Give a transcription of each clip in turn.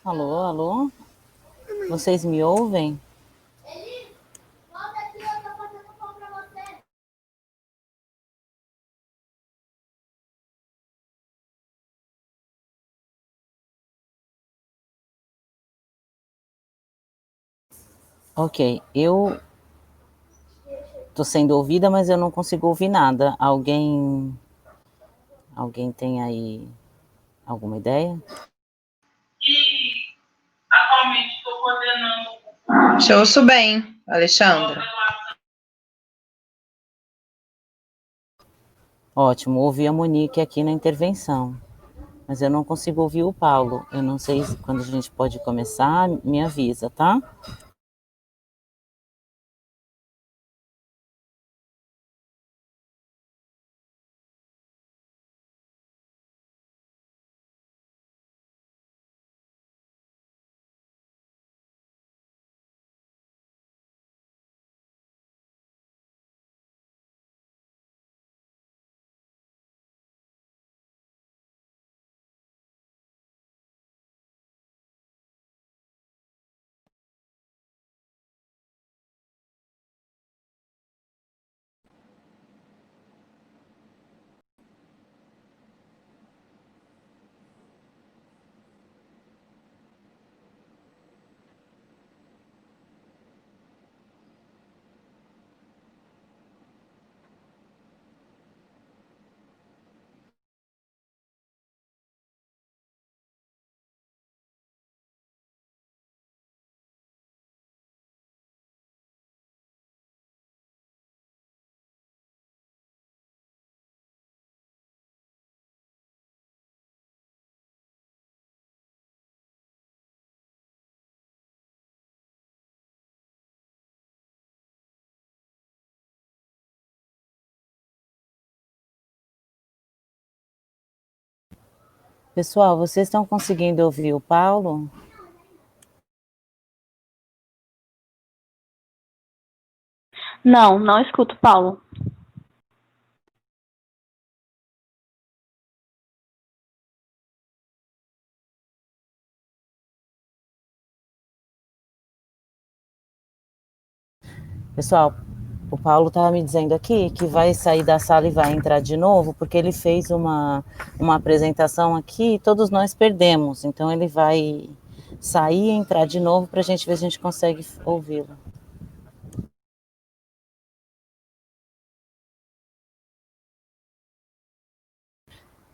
Alô, alô? Vocês me ouvem? Ok, eu tô sendo ouvida, mas eu não consigo ouvir nada. Alguém tem aí alguma ideia? E atualmente estou coordenando. Te ouço bem, Alexandra. Ótimo, ouvi a Monique aqui na intervenção, mas eu não consigo ouvir o Paulo. Eu não sei quando a gente pode começar, me avisa, tá? Pessoal, vocês estão conseguindo ouvir o Paulo? Não, não escuto, Paulo. Pessoal, o Paulo estava me dizendo aqui que vai sair da sala e vai entrar de novo, porque ele fez uma apresentação aqui e todos nós perdemos. Então ele vai sair e entrar de novo para a gente ver se a gente consegue ouvi-lo.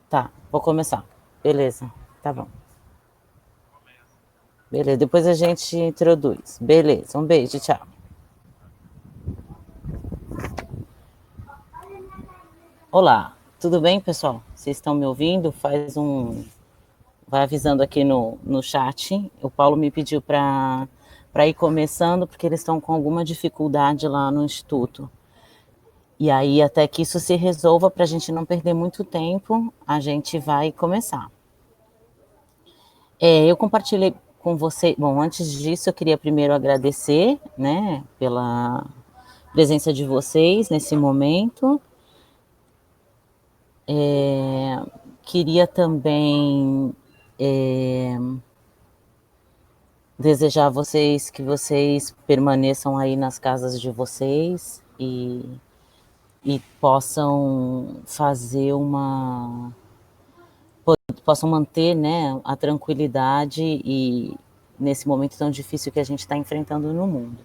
Tá, vou começar. Beleza, tá bom. Beleza, depois a gente introduz. Beleza, um beijo, tchau. Olá, tudo bem, pessoal? Vocês estão me ouvindo? Vai avisando aqui no chat. O Paulo me pediu para ir começando, porque eles estão com alguma dificuldade lá no Instituto. E aí, até que isso se resolva, para a gente não perder muito tempo, a gente vai começar. Eu compartilhei com você. Bom, antes disso, eu queria primeiro agradecer, né, pela presença de vocês nesse momento. Queria também desejar a vocês que vocês permaneçam aí nas casas de vocês e possam fazer possam manter, né, a tranquilidade e nesse momento tão difícil que a gente está enfrentando no mundo.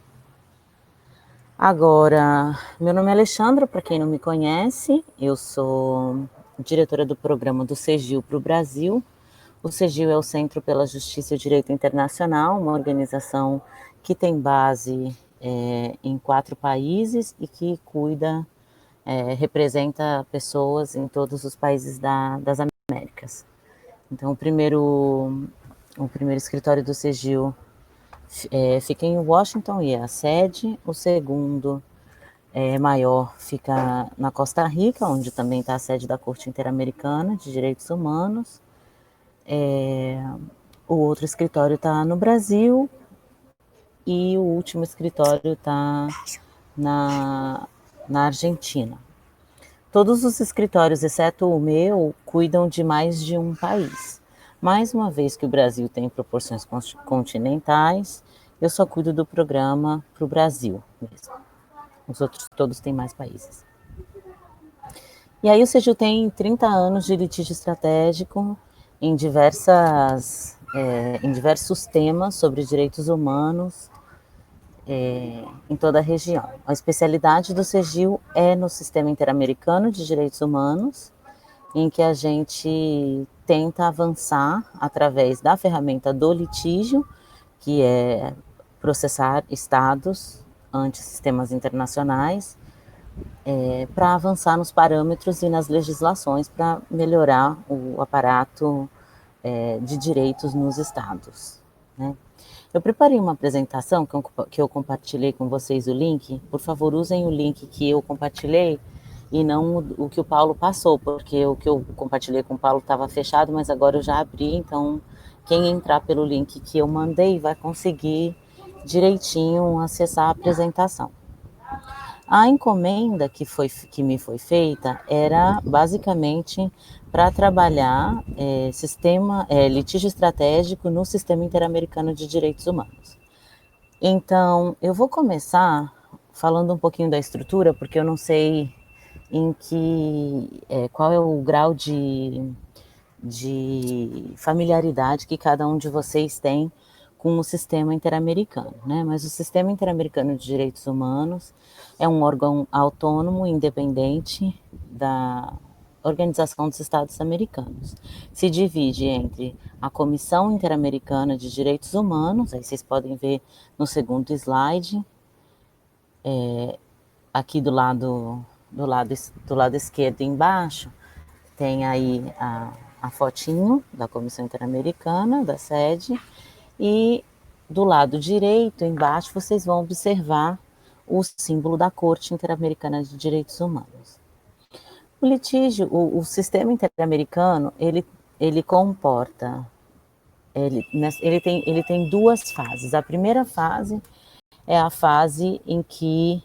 Agora, meu nome é Alexandra, para quem não me conhece, eu sou diretora do programa do CEGIL para o Brasil. O CEGIL é o Centro pela Justiça e o Direito Internacional, uma organização que tem base em 4 países e que representa pessoas em todos os países das Américas. Então, o primeiro escritório do CEGIL fica em Washington e é a sede. O segundo maior fica na Costa Rica, onde também está a sede da Corte Interamericana de Direitos Humanos. O outro escritório está no Brasil e o último escritório está na Argentina. Todos os escritórios, exceto o meu, cuidam de mais de um país. Mais uma vez que o Brasil tem proporções continentais, eu só cuido do programa para o Brasil mesmo. Os outros todos têm mais países. E aí o Seju tem 30 anos de litígio estratégico em diversos temas sobre direitos humanos em toda a região. A especialidade do Seju é no Sistema Interamericano de Direitos Humanos, em que a gente tenta avançar através da ferramenta do litígio, que é processar estados ante sistemas internacionais, para avançar nos parâmetros e nas legislações para melhorar o aparato de direitos nos estados, né? Eu preparei uma apresentação que eu compartilhei com vocês o link. Por favor, usem o link que eu compartilhei e não o que o Paulo passou, porque o que eu compartilhei com o Paulo estava fechado, mas agora eu já abri, então quem entrar pelo link que eu mandei vai conseguir direitinho acessar a apresentação. A encomenda que me foi feita era basicamente para trabalhar litígio estratégico no Sistema Interamericano de Direitos Humanos. Então, eu vou começar falando um pouquinho da estrutura, porque eu não sei qual é o grau de familiaridade que cada um de vocês tem com o Sistema Interamericano, né? Mas o Sistema Interamericano de Direitos Humanos é um órgão autônomo, independente da Organização dos Estados Americanos. Se divide entre a Comissão Interamericana de Direitos Humanos, aí vocês podem ver no segundo slide, aqui do lado esquerdo embaixo, tem aí a fotinho da Comissão Interamericana, da sede, e do lado direito, embaixo, vocês vão observar o símbolo da Corte Interamericana de Direitos Humanos. O litígio, o sistema interamericano, ele comporta, ele tem duas fases. A primeira fase é a fase em que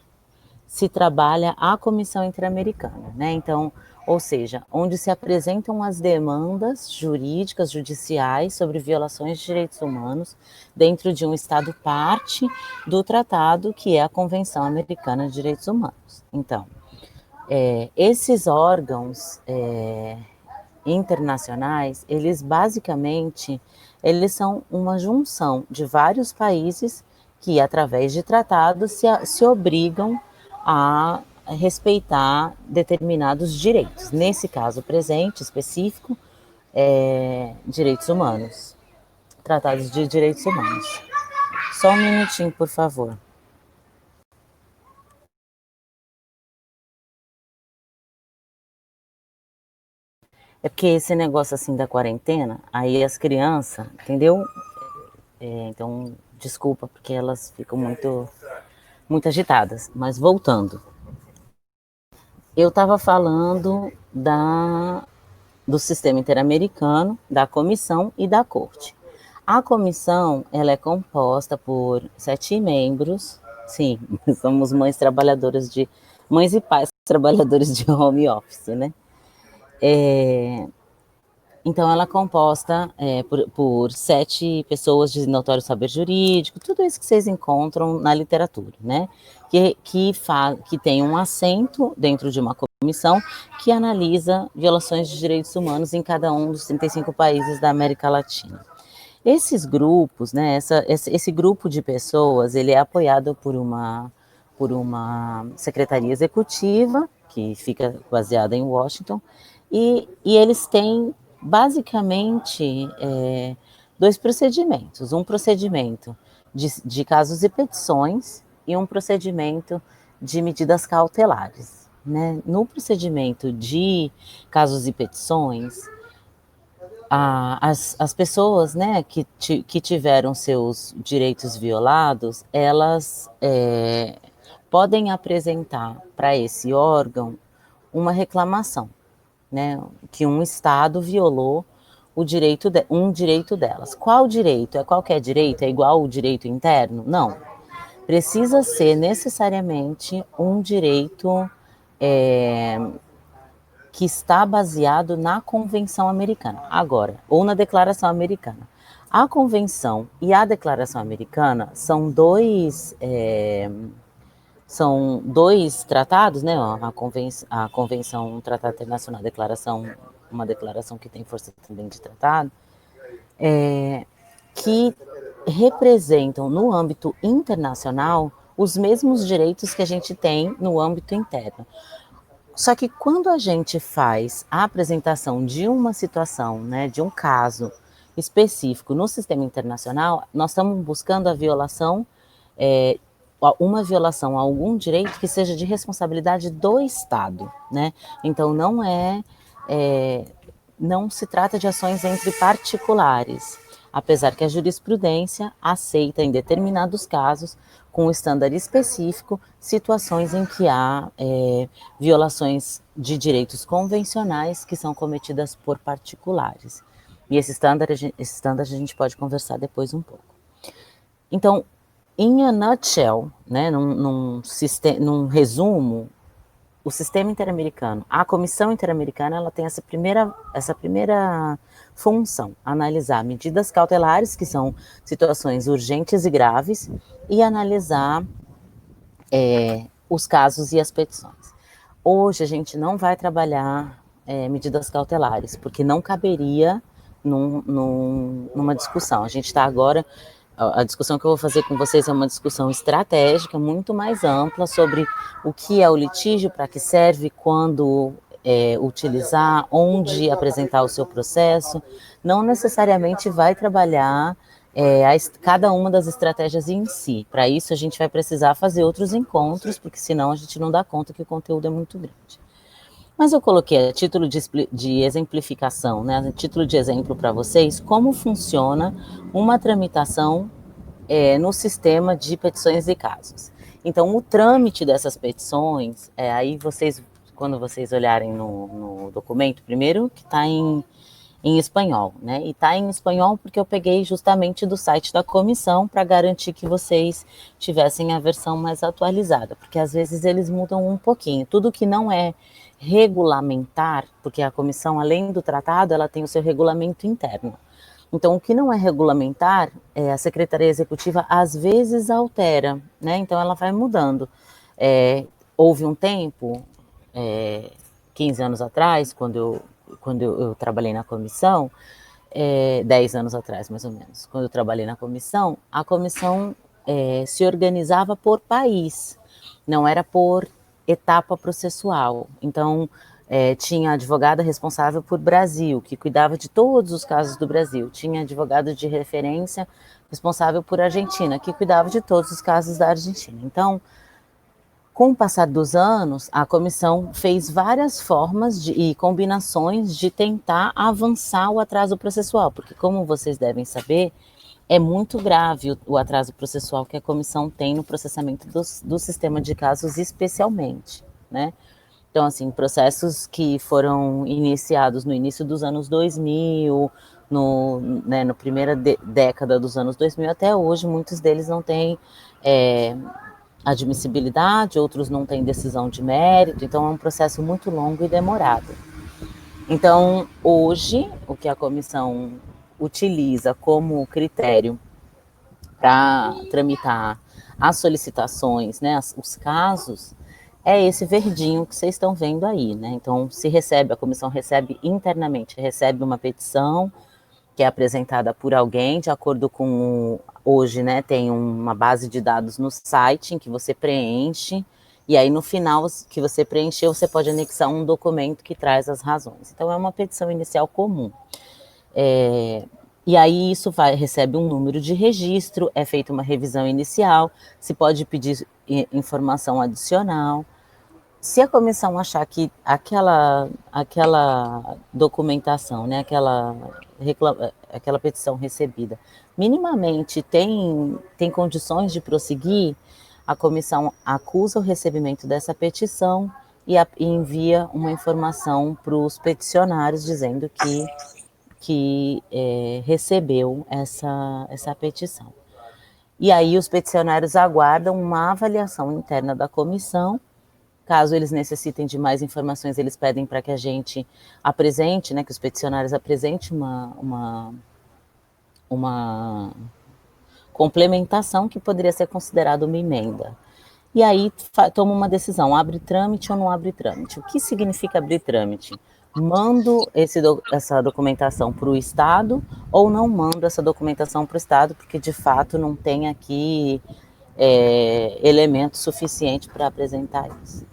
se trabalha a Comissão Interamericana, né? Então, ou seja, onde se apresentam as demandas jurídicas, judiciais sobre violações de direitos humanos dentro de um Estado parte do tratado, que é a Convenção Americana de Direitos Humanos. Então, esses órgãos internacionais, eles basicamente, eles são uma junção de vários países que, através de tratados, se obrigam a respeitar determinados direitos. Nesse caso presente, específico, direitos humanos, tratados de direitos humanos. Só um minutinho, por favor. É porque esse negócio assim da quarentena, aí as crianças, entendeu? Então, desculpa, porque elas ficam muito agitadas. Mas voltando. Eu estava falando do Sistema Interamericano, da Comissão e da Corte. A Comissão, ela é composta por 7 membros. Sim, somos mães e pais trabalhadores de home office, né? Então, ela é composta por 7 pessoas de notório saber jurídico, tudo isso que vocês encontram na literatura, né? Que tem um assento dentro de uma comissão que analisa violações de direitos humanos em cada um dos 35 países da América Latina. Esses grupos, né, esse grupo de pessoas, ele é apoiado por uma secretaria executiva, que fica baseada em Washington, e eles têm basicamente 2 procedimentos. Um procedimento de casos e petições e um procedimento de medidas cautelares, né? No procedimento de casos e petições, as pessoas, né, que tiveram seus direitos violados, elas podem apresentar para esse órgão uma reclamação, né, que um Estado violou um direito delas. Qual direito? É qualquer direito? É igual o direito interno? Não. Precisa ser necessariamente um direito que está baseado na Convenção Americana, agora, ou na Declaração Americana. A Convenção e a Declaração Americana são dois tratados, né? A Convenção, um tratado internacional, a Declaração, uma declaração que tem força também de tratado, que representam no âmbito internacional os mesmos direitos que a gente tem no âmbito interno. Só que quando a gente faz a apresentação de uma situação, né, de um caso específico no sistema internacional, nós estamos buscando a violação, uma violação a algum direito que seja de responsabilidade do Estado, né? Então não se trata de ações entre particulares, apesar que a jurisprudência aceita em determinados casos, com um estándar específico, situações em que há violações de direitos convencionais que são cometidas por particulares. E esse estándar a gente pode conversar depois um pouco. Então, in a nutshell, né, num resumo, o sistema interamericano, a Comissão Interamericana, ela tem essa primeira função, analisar medidas cautelares, que são situações urgentes e graves, e analisar os casos e as petições. Hoje a gente não vai trabalhar medidas cautelares, porque não caberia numa discussão. A gente está agora, a discussão que eu vou fazer com vocês é uma discussão estratégica, muito mais ampla, sobre o que é o litígio, para que serve, quando utilizar, onde apresentar o seu processo. Não necessariamente vai trabalhar cada uma das estratégias em si. Para isso a gente vai precisar fazer outros encontros, porque senão a gente não dá conta que o conteúdo é muito grande. Mas eu coloquei a título de exemplificação, né, a título de exemplo para vocês, como funciona uma tramitação no sistema de petições e casos. Então, o trâmite dessas petições, aí vocês, quando vocês olharem no documento, primeiro que está em espanhol, né? E está em espanhol porque eu peguei justamente do site da comissão para garantir que vocês tivessem a versão mais atualizada, porque às vezes eles mudam um pouquinho. Tudo que não é regulamentar, porque a comissão, além do tratado, ela tem o seu regulamento interno. Então, o que não é regulamentar, a Secretaria Executiva às vezes altera, né? Então, ela vai mudando. Houve um tempo, 15 anos atrás, quando eu trabalhei na comissão, 10 anos atrás, mais ou menos, quando eu trabalhei na comissão, a comissão se organizava por país, não era por etapa processual. Então, tinha a advogada responsável por Brasil, que cuidava de todos os casos do Brasil. Tinha advogado de referência responsável por Argentina, que cuidava de todos os casos da Argentina. Então, com o passar dos anos, a comissão fez várias formas e combinações de tentar avançar o atraso processual, porque, como vocês devem saber, é muito grave o atraso processual que a comissão tem no processamento do sistema de casos, especialmente, né? Então, assim, processos que foram iniciados no início dos anos 2000, na primeira década dos anos 2000 até hoje, muitos deles não têm admissibilidade, outros não têm decisão de mérito, então é um processo muito longo e demorado. Então, hoje, o que a comissão utiliza como critério para tramitar as solicitações, né, os casos, é esse verdinho que vocês estão vendo aí, né? Então, a comissão recebe internamente, recebe uma petição que é apresentada por alguém, de acordo com, hoje, né, tem uma base de dados no site em que você preenche, e aí no final que você preencheu, você pode anexar um documento que traz as razões. Então, é uma petição inicial comum. E aí isso recebe um número de registro, é feita uma revisão inicial, se pode pedir informação adicional. Se a comissão achar que aquela documentação, né, aquela petição recebida, minimamente tem condições de prosseguir, a comissão acusa o recebimento dessa petição e envia uma informação para os peticionários dizendo que recebeu essa petição. E aí os peticionários aguardam uma avaliação interna da comissão Caso eles necessitem de mais informações, eles pedem para que a gente apresente, né, que os peticionários apresentem uma complementação que poderia ser considerada uma emenda. E aí toma uma decisão, abre trâmite ou não abre trâmite. O que significa abrir trâmite? Mando essa documentação para o Estado ou não mando essa documentação para o Estado, porque de fato não tem aqui elemento suficiente para apresentar isso.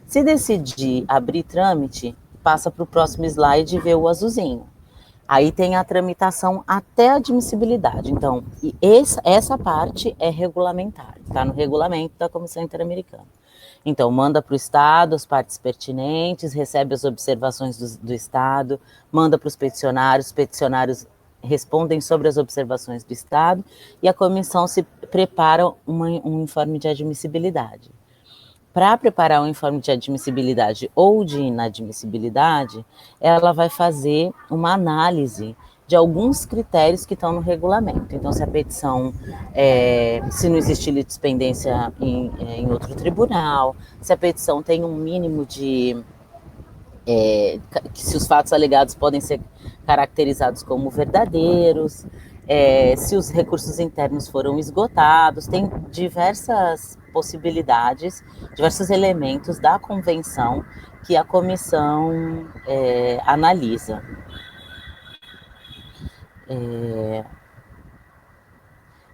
Se decidir abrir trâmite, passa para o próximo slide e vê o azulzinho. Aí tem a tramitação até a admissibilidade. Então, essa parte é regulamentar, está no regulamento da Comissão Interamericana. Então, manda para o Estado as partes pertinentes, recebe as observações do Estado, manda para os peticionários respondem sobre as observações do Estado e a comissão se prepara um informe de admissibilidade. Para preparar um informe de admissibilidade ou de inadmissibilidade, ela vai fazer uma análise de alguns critérios que estão no regulamento. Então, se a petição, se não existe litispendência em outro tribunal, se a petição tem um mínimo de... se os fatos alegados podem ser caracterizados como verdadeiros, se os recursos internos foram esgotados, tem diversas possibilidades, diversos elementos da convenção que a comissão analisa.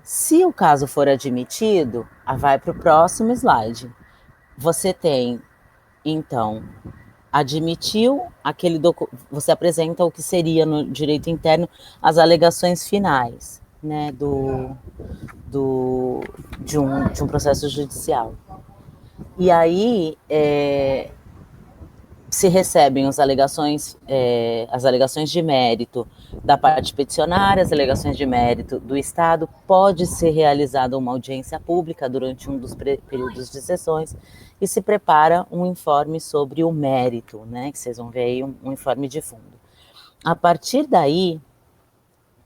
Se o caso for admitido, vai para o próximo slide. Você tem, então, admitiu você apresenta o que seria no direito interno as alegações finais, né, de um processo judicial. E aí se recebem as alegações de mérito da parte peticionária, as alegações de mérito do Estado, pode ser realizada uma audiência pública durante um dos períodos de sessões e se prepara um informe sobre o mérito, né, que vocês vão ver aí um informe de fundo. A partir daí,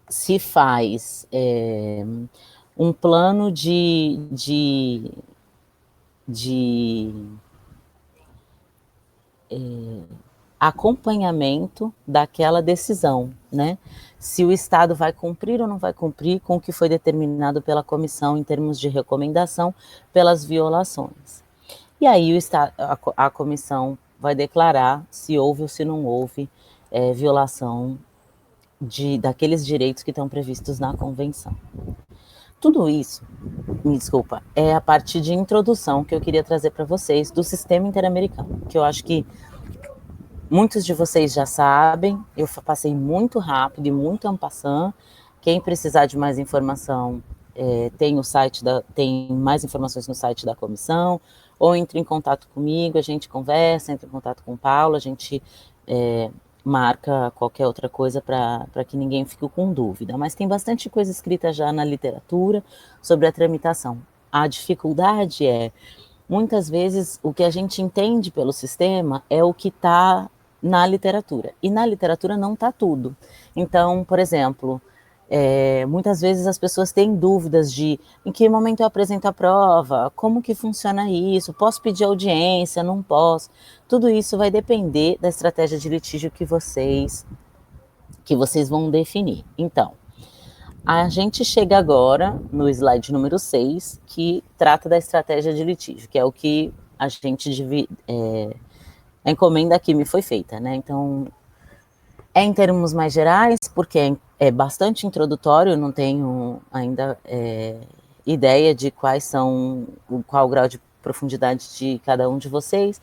se faz um plano de acompanhamento daquela decisão, né? Se o Estado vai cumprir ou não vai cumprir com o que foi determinado pela comissão em termos de recomendação pelas violações. E aí a comissão vai declarar se houve ou se não houve violação daqueles direitos que estão previstos na convenção. Tudo isso, me desculpa, é a parte de introdução que eu queria trazer para vocês do sistema interamericano, que eu acho que muitos de vocês já sabem, eu passei muito rápido e muito en passant. Quem precisar de mais informação, tem mais informações no site da comissão, ou entre em contato comigo, a gente conversa, entra em contato com o Paulo, a gente marca qualquer outra coisa para que ninguém fique com dúvida. Mas tem bastante coisa escrita já na literatura sobre a tramitação. A dificuldade muitas vezes, o que a gente entende pelo sistema é o que está na literatura. E na literatura não está tudo. Então, por exemplo, muitas vezes as pessoas têm dúvidas de em que momento eu apresento a prova, como que funciona isso, posso pedir audiência, não posso. Tudo isso vai depender da estratégia de litígio que vocês vão definir. Então, a gente chega agora no slide número 6, que trata da estratégia de litígio, que é o que a encomenda aqui me foi feita, né? Então, em termos mais gerais, porque é bastante introdutório, eu não tenho ainda ideia de qual o grau de profundidade de cada um de vocês,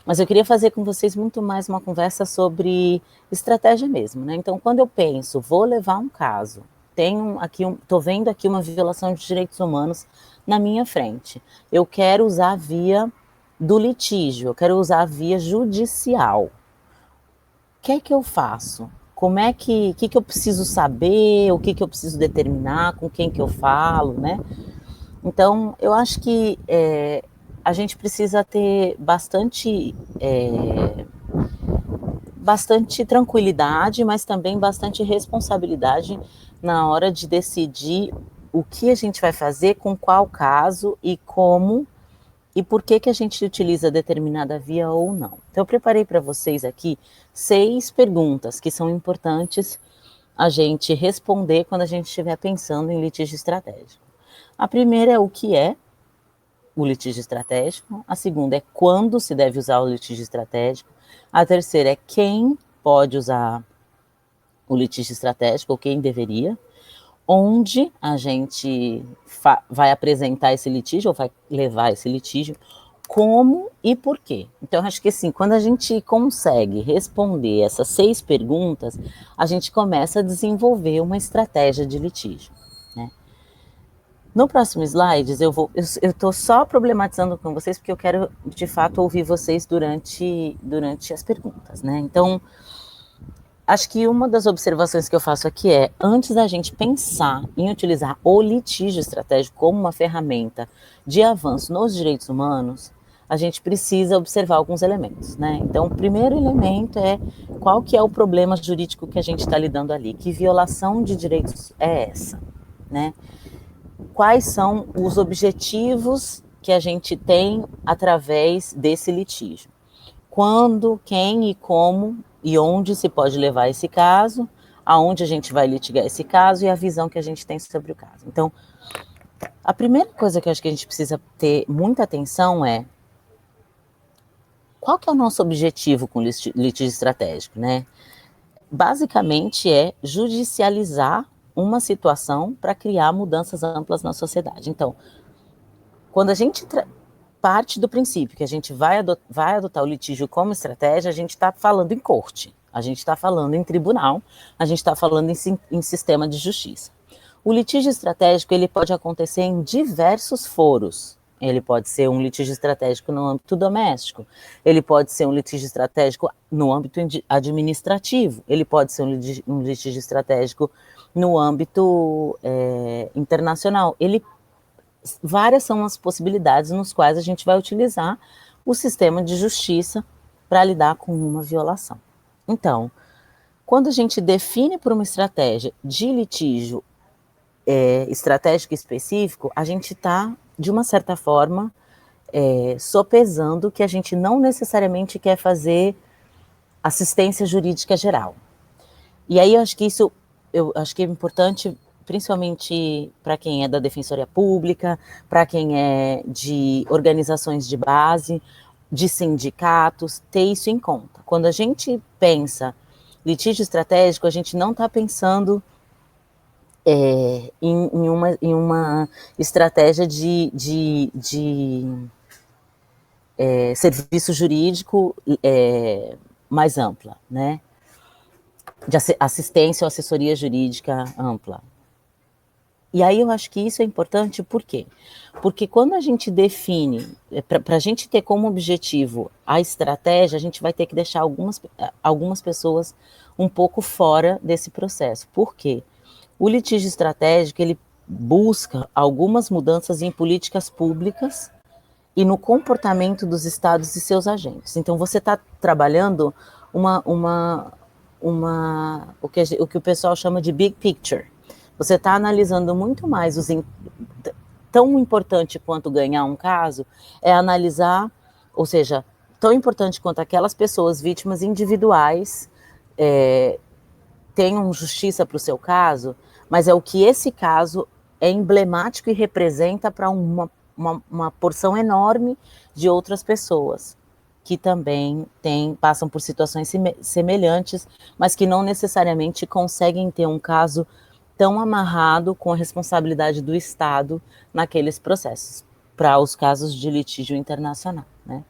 mas eu queria fazer com vocês muito mais uma conversa sobre estratégia mesmo, né? Então, quando eu penso, vou levar um caso, estou vendo aqui uma violação de direitos humanos na minha frente, eu quero usar a via do litígio, eu quero usar a via judicial. O que é que eu faço? O que eu preciso saber, o que eu preciso determinar, com quem que eu falo, né? Então, eu acho que a gente precisa ter bastante tranquilidade, mas também bastante responsabilidade na hora de decidir o que a gente vai fazer, com qual caso e como, e por que a gente utiliza determinada via ou não. Então, eu preparei para vocês aqui 6 perguntas que são importantes a gente responder quando a gente estiver pensando em litígio estratégico. A primeira é o que é o litígio estratégico, a segunda é quando se deve usar o litígio estratégico, a terceira é quem pode usar o litígio estratégico, ou quem deveria, onde a gente vai apresentar esse litígio, ou vai levar esse litígio, como e por quê. Então, acho que assim, quando a gente consegue responder essas 6 perguntas, a gente começa a desenvolver uma estratégia de litígio, né? No próximo slides, eu estou só problematizando com vocês, porque eu quero, de fato, ouvir vocês durante as perguntas, né? Então, acho que uma das observações que eu faço aqui é, antes da gente pensar em utilizar o litígio estratégico como uma ferramenta de avanço nos direitos humanos, a gente precisa observar alguns elementos, né? Então, o primeiro elemento é qual que é o problema jurídico que a gente está lidando ali, que violação de direitos é essa, né? Quais são os objetivos que a gente tem através desse litígio? Quando, quem e como e onde se pode levar esse caso, aonde a gente vai litigar esse caso e a visão que a gente tem sobre o caso. Então, a primeira coisa que eu acho que a gente precisa ter muita atenção é qual que é o nosso objetivo com o litígio estratégico, né? Basicamente é judicializar uma situação para criar mudanças amplas na sociedade. Então, quando a gente parte do princípio que a gente vai adotar o litígio como estratégia, a gente está falando em corte, a gente está falando em tribunal, a gente está falando em sistema de justiça. O litígio estratégico, ele pode acontecer em diversos foros. Ele pode ser um litígio estratégico no âmbito doméstico, ele pode ser um litígio estratégico no âmbito administrativo, ele pode ser um litígio estratégico no âmbito internacional. Várias são as possibilidades nos quais a gente vai utilizar o sistema de justiça para lidar com uma violação. Então, quando a gente define por uma estratégia de litígio estratégico específico, a gente está, de uma certa forma, sopesando que a gente não necessariamente quer fazer assistência jurídica geral. E aí eu acho que é importante, principalmente para quem é da Defensoria Pública, para quem é de organizações de base, de sindicatos, ter isso em conta. Quando a gente pensa litígio estratégico, a gente não está pensando em uma estratégia de serviço jurídico mais ampla, né? De assistência ou assessoria jurídica ampla. E aí eu acho que isso é importante, por quê? Porque quando a gente define, para a gente ter como objetivo a estratégia, a gente vai ter que deixar algumas pessoas um pouco fora desse processo. Por quê? O litígio estratégico, ele busca algumas mudanças em políticas públicas e no comportamento dos estados e seus agentes. Então, você está trabalhando o que o pessoal chama de big picture. Você está analisando muito mais tão importante quanto ganhar um caso, é analisar, ou seja, tão importante quanto aquelas pessoas vítimas individuais tenham justiça para o seu caso, mas é o que esse caso é emblemático e representa para uma porção enorme de outras pessoas que também passam por situações semelhantes, mas que não necessariamente conseguem ter um caso tão amarrado com a responsabilidade do Estado naqueles processos, para os casos de litígio internacional, né?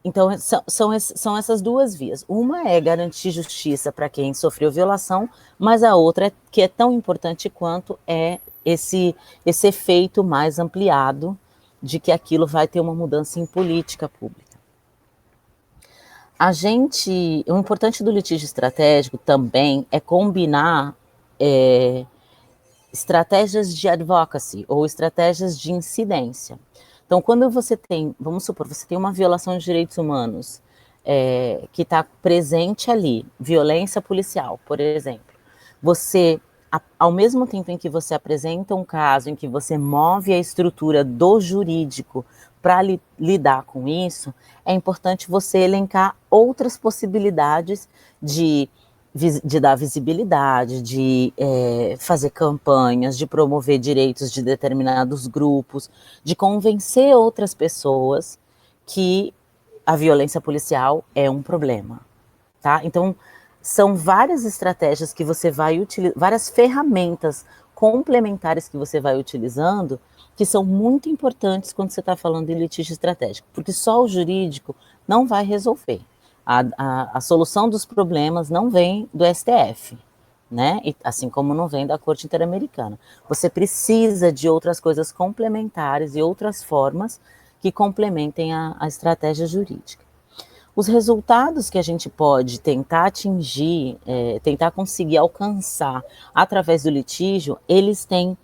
Então, são essas duas vias. Uma é garantir justiça para quem sofreu violação, mas a outra, que é tão importante quanto, é esse efeito mais ampliado de que aquilo vai ter uma mudança em política pública. O importante do litígio estratégico também é combinar estratégias de advocacy ou estratégias de incidência. Então, quando você tem, vamos supor, você tem uma violação de direitos humanos que está presente ali, violência policial, por exemplo, você ao mesmo tempo em que você apresenta um caso, em que você move a estrutura do jurídico para lidar com isso, é importante você elencar outras possibilidades de dar visibilidade, de fazer campanhas, de promover direitos de determinados grupos, de convencer outras pessoas que a violência policial é um problema, tá? Então, são várias estratégias que você vai utilizar, várias ferramentas complementares que você vai utilizando, que são muito importantes quando você está falando de litígio estratégico, porque só o jurídico não vai resolver. A solução dos problemas não vem do STF, né? E, assim como não vem da Corte Interamericana. Você precisa de outras coisas complementares e outras formas que complementem a estratégia jurídica. Os resultados que a gente pode tentar atingir, tentar conseguir alcançar através do litígio, eles têm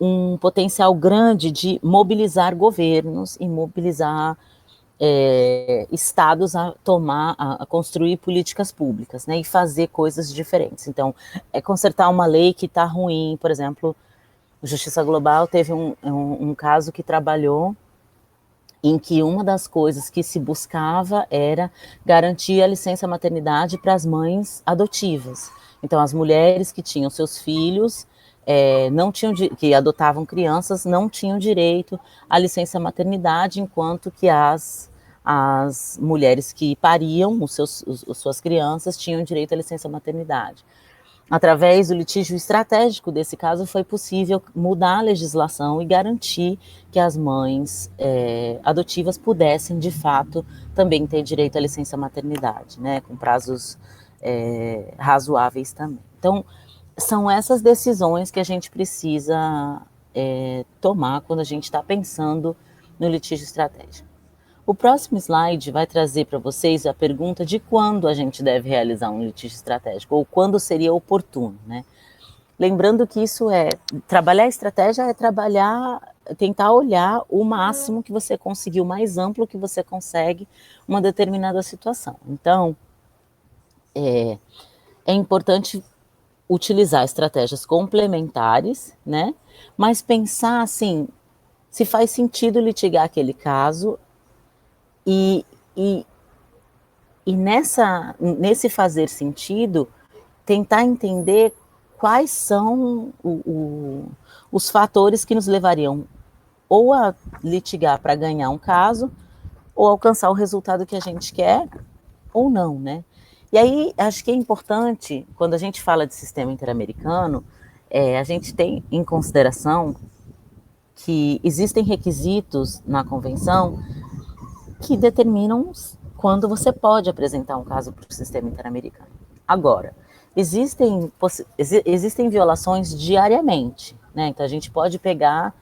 um potencial grande de mobilizar governos e mobilizar estados a construir políticas públicas, né, e fazer coisas diferentes. Então, consertar uma lei que está ruim, por exemplo, Justiça Global teve um caso que trabalhou em que uma das coisas que se buscava era garantir a licença maternidade para as mães adotivas. Então, as mulheres que tinham seus filhos, não tinham, que adotavam crianças, não tinham direito à licença maternidade, enquanto que as mulheres que pariam suas crianças tinham direito à licença maternidade. Através do litígio estratégico desse caso, foi possível mudar a legislação e garantir que as mães adotivas pudessem, de fato, também ter direito à licença maternidade, né, com prazos razoáveis também. Então, são essas decisões que a gente precisa tomar quando a gente está pensando no litígio estratégico. O próximo slide vai trazer para vocês a pergunta de quando a gente deve realizar um litígio estratégico, ou quando seria oportuno, né? Lembrando que trabalhar estratégia é tentar olhar o máximo que você conseguir, o mais amplo que você consegue, uma determinada situação. Então, é importante utilizar estratégias complementares, né? Mas pensar assim, se faz sentido litigar aquele caso, e nesse fazer sentido, tentar entender quais são os fatores que nos levariam ou a litigar para ganhar um caso, ou alcançar o resultado que a gente quer, ou não, né? E aí, acho que é importante, quando a gente fala de sistema interamericano, a gente tem em consideração que existem requisitos na convenção que determinam quando você pode apresentar um caso para o sistema interamericano. Agora, existem violações diariamente, né? Então, a gente pode pegar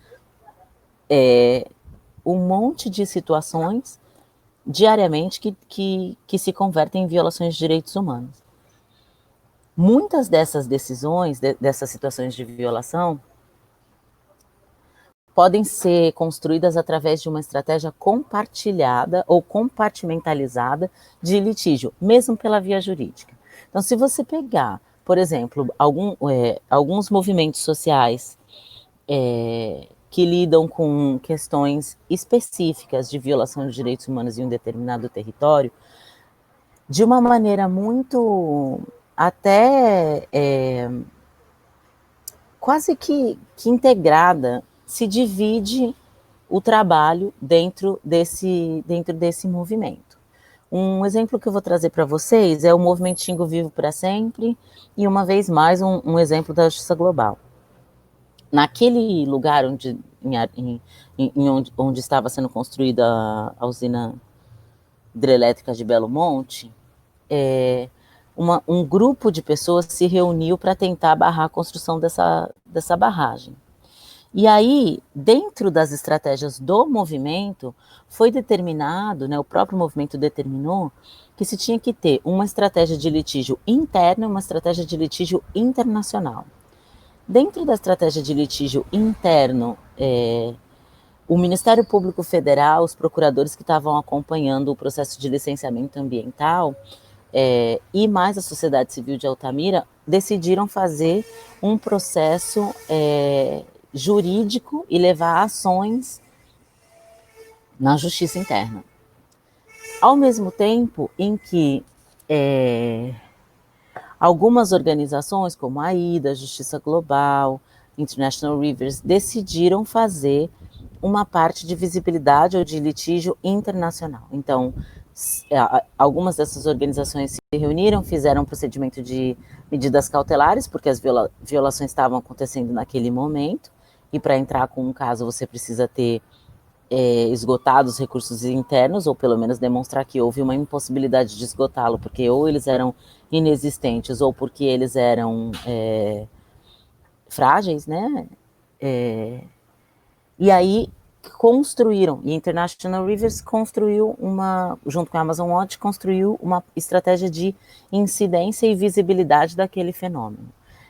um monte de situações diariamente que se convertem em violações de direitos humanos. Muitas dessas decisões, dessas situações de violação, podem ser construídas através de uma estratégia compartilhada ou compartimentalizada de litígio, mesmo pela via jurídica. Então, se você pegar, por exemplo, alguns movimentos sociais que lidam com questões específicas de violação de direitos humanos em um determinado território, de uma maneira muito até quase que integrada, se divide o trabalho dentro desse movimento. Um exemplo que eu vou trazer para vocês é o movimento Xingu Vivo para Sempre, e uma vez mais um exemplo da Justiça Global. Naquele lugar onde estava sendo construída a usina hidrelétrica de Belo Monte, um grupo de pessoas se reuniu para tentar barrar a construção dessa barragem. E aí, dentro das estratégias do movimento, foi determinado, né, o próprio movimento determinou, que se tinha que ter uma estratégia de litígio interno e uma estratégia de litígio internacional. Dentro da estratégia de litígio interno, o Ministério Público Federal, os procuradores que estavam acompanhando o processo de licenciamento ambiental, e mais a sociedade civil de Altamira decidiram fazer um processo jurídico e levar ações na justiça interna. Ao mesmo tempo em que algumas organizações, como a AIDA, Justiça Global, International Rivers, decidiram fazer uma parte de visibilidade ou de litígio internacional. Então, algumas dessas organizações se reuniram, fizeram um procedimento de medidas cautelares, porque as violações estavam acontecendo naquele momento, e para entrar com um caso você precisa ter esgotado os recursos internos, ou pelo menos demonstrar que houve uma impossibilidade de esgotá-lo, porque ou eles eram inexistentes, ou porque eles eram frágeis, né? E aí construíram, e International Rivers construiu junto com a Amazon Watch, construiu uma estratégia de incidência e visibilidade daquele fenômeno.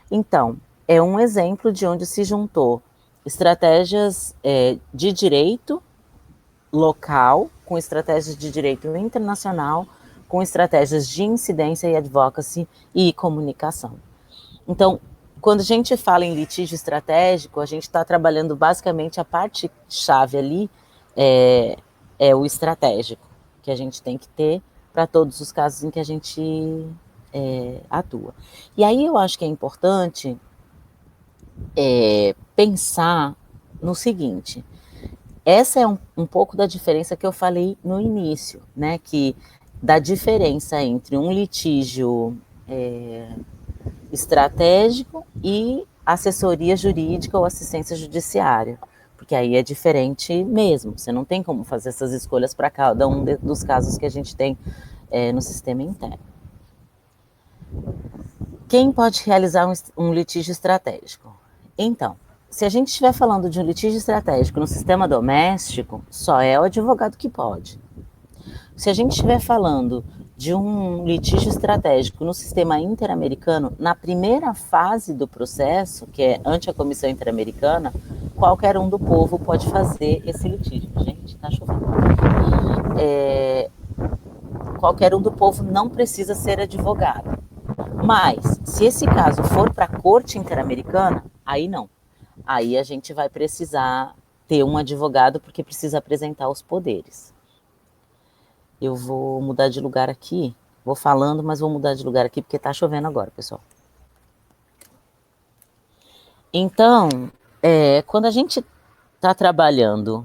Então, é um exemplo de onde se juntou estratégias de direito local, com estratégias de direito internacional, com estratégias de incidência e advocacy e comunicação. Então, quando a gente fala em litígio estratégico, a gente está trabalhando basicamente a parte-chave ali, é o estratégico, que a gente tem que ter para todos os casos em que a gente atua. E aí eu acho que é importante pensar no seguinte: essa é um pouco da diferença que eu falei no início, né? Que da diferença entre um litígio estratégico e assessoria jurídica ou assistência judiciária, porque aí é diferente mesmo, você não tem como fazer essas escolhas para cada um dos casos que a gente tem no sistema interno. Quem pode realizar um litígio estratégico? Então, se a gente estiver falando de um litígio estratégico no sistema doméstico, só é o advogado que pode. Se a gente estiver falando de um litígio estratégico no sistema interamericano, na primeira fase do processo, que é ante a Comissão Interamericana, qualquer um do povo pode fazer esse litígio. Gente, tá chovendo. Qualquer um do povo não precisa ser advogado. Mas, se esse caso for para a Corte Interamericana, aí não. Aí a gente vai precisar ter um advogado, porque precisa apresentar os poderes. Eu vou mudar de lugar aqui, vou falando, mas vou mudar de lugar aqui, porque está chovendo agora, pessoal. Então, quando a gente está trabalhando,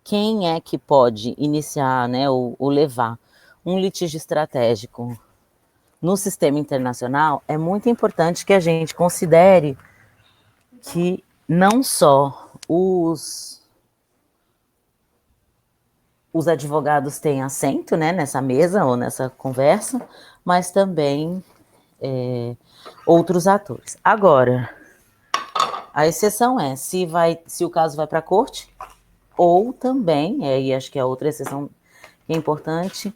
quem é que pode iniciar, né, ou levar um litígio estratégico no sistema internacional, é muito importante que a gente considere que não só os advogados têm assento, né, nessa mesa ou nessa conversa, mas também outros atores. Agora, a exceção é se o caso vai para a corte, ou também, e acho que a outra exceção que é importante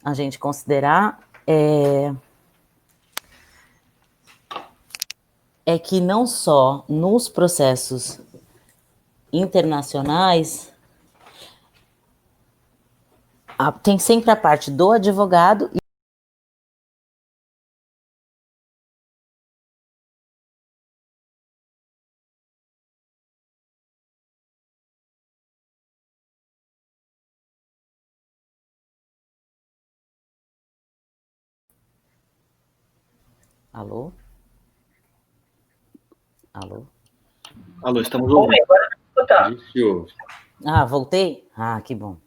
a gente considerar é que não só nos processos internacionais tem sempre a parte do advogado e Alô? Alô? Alô, estamos ouvindo. Voltei? Que bom.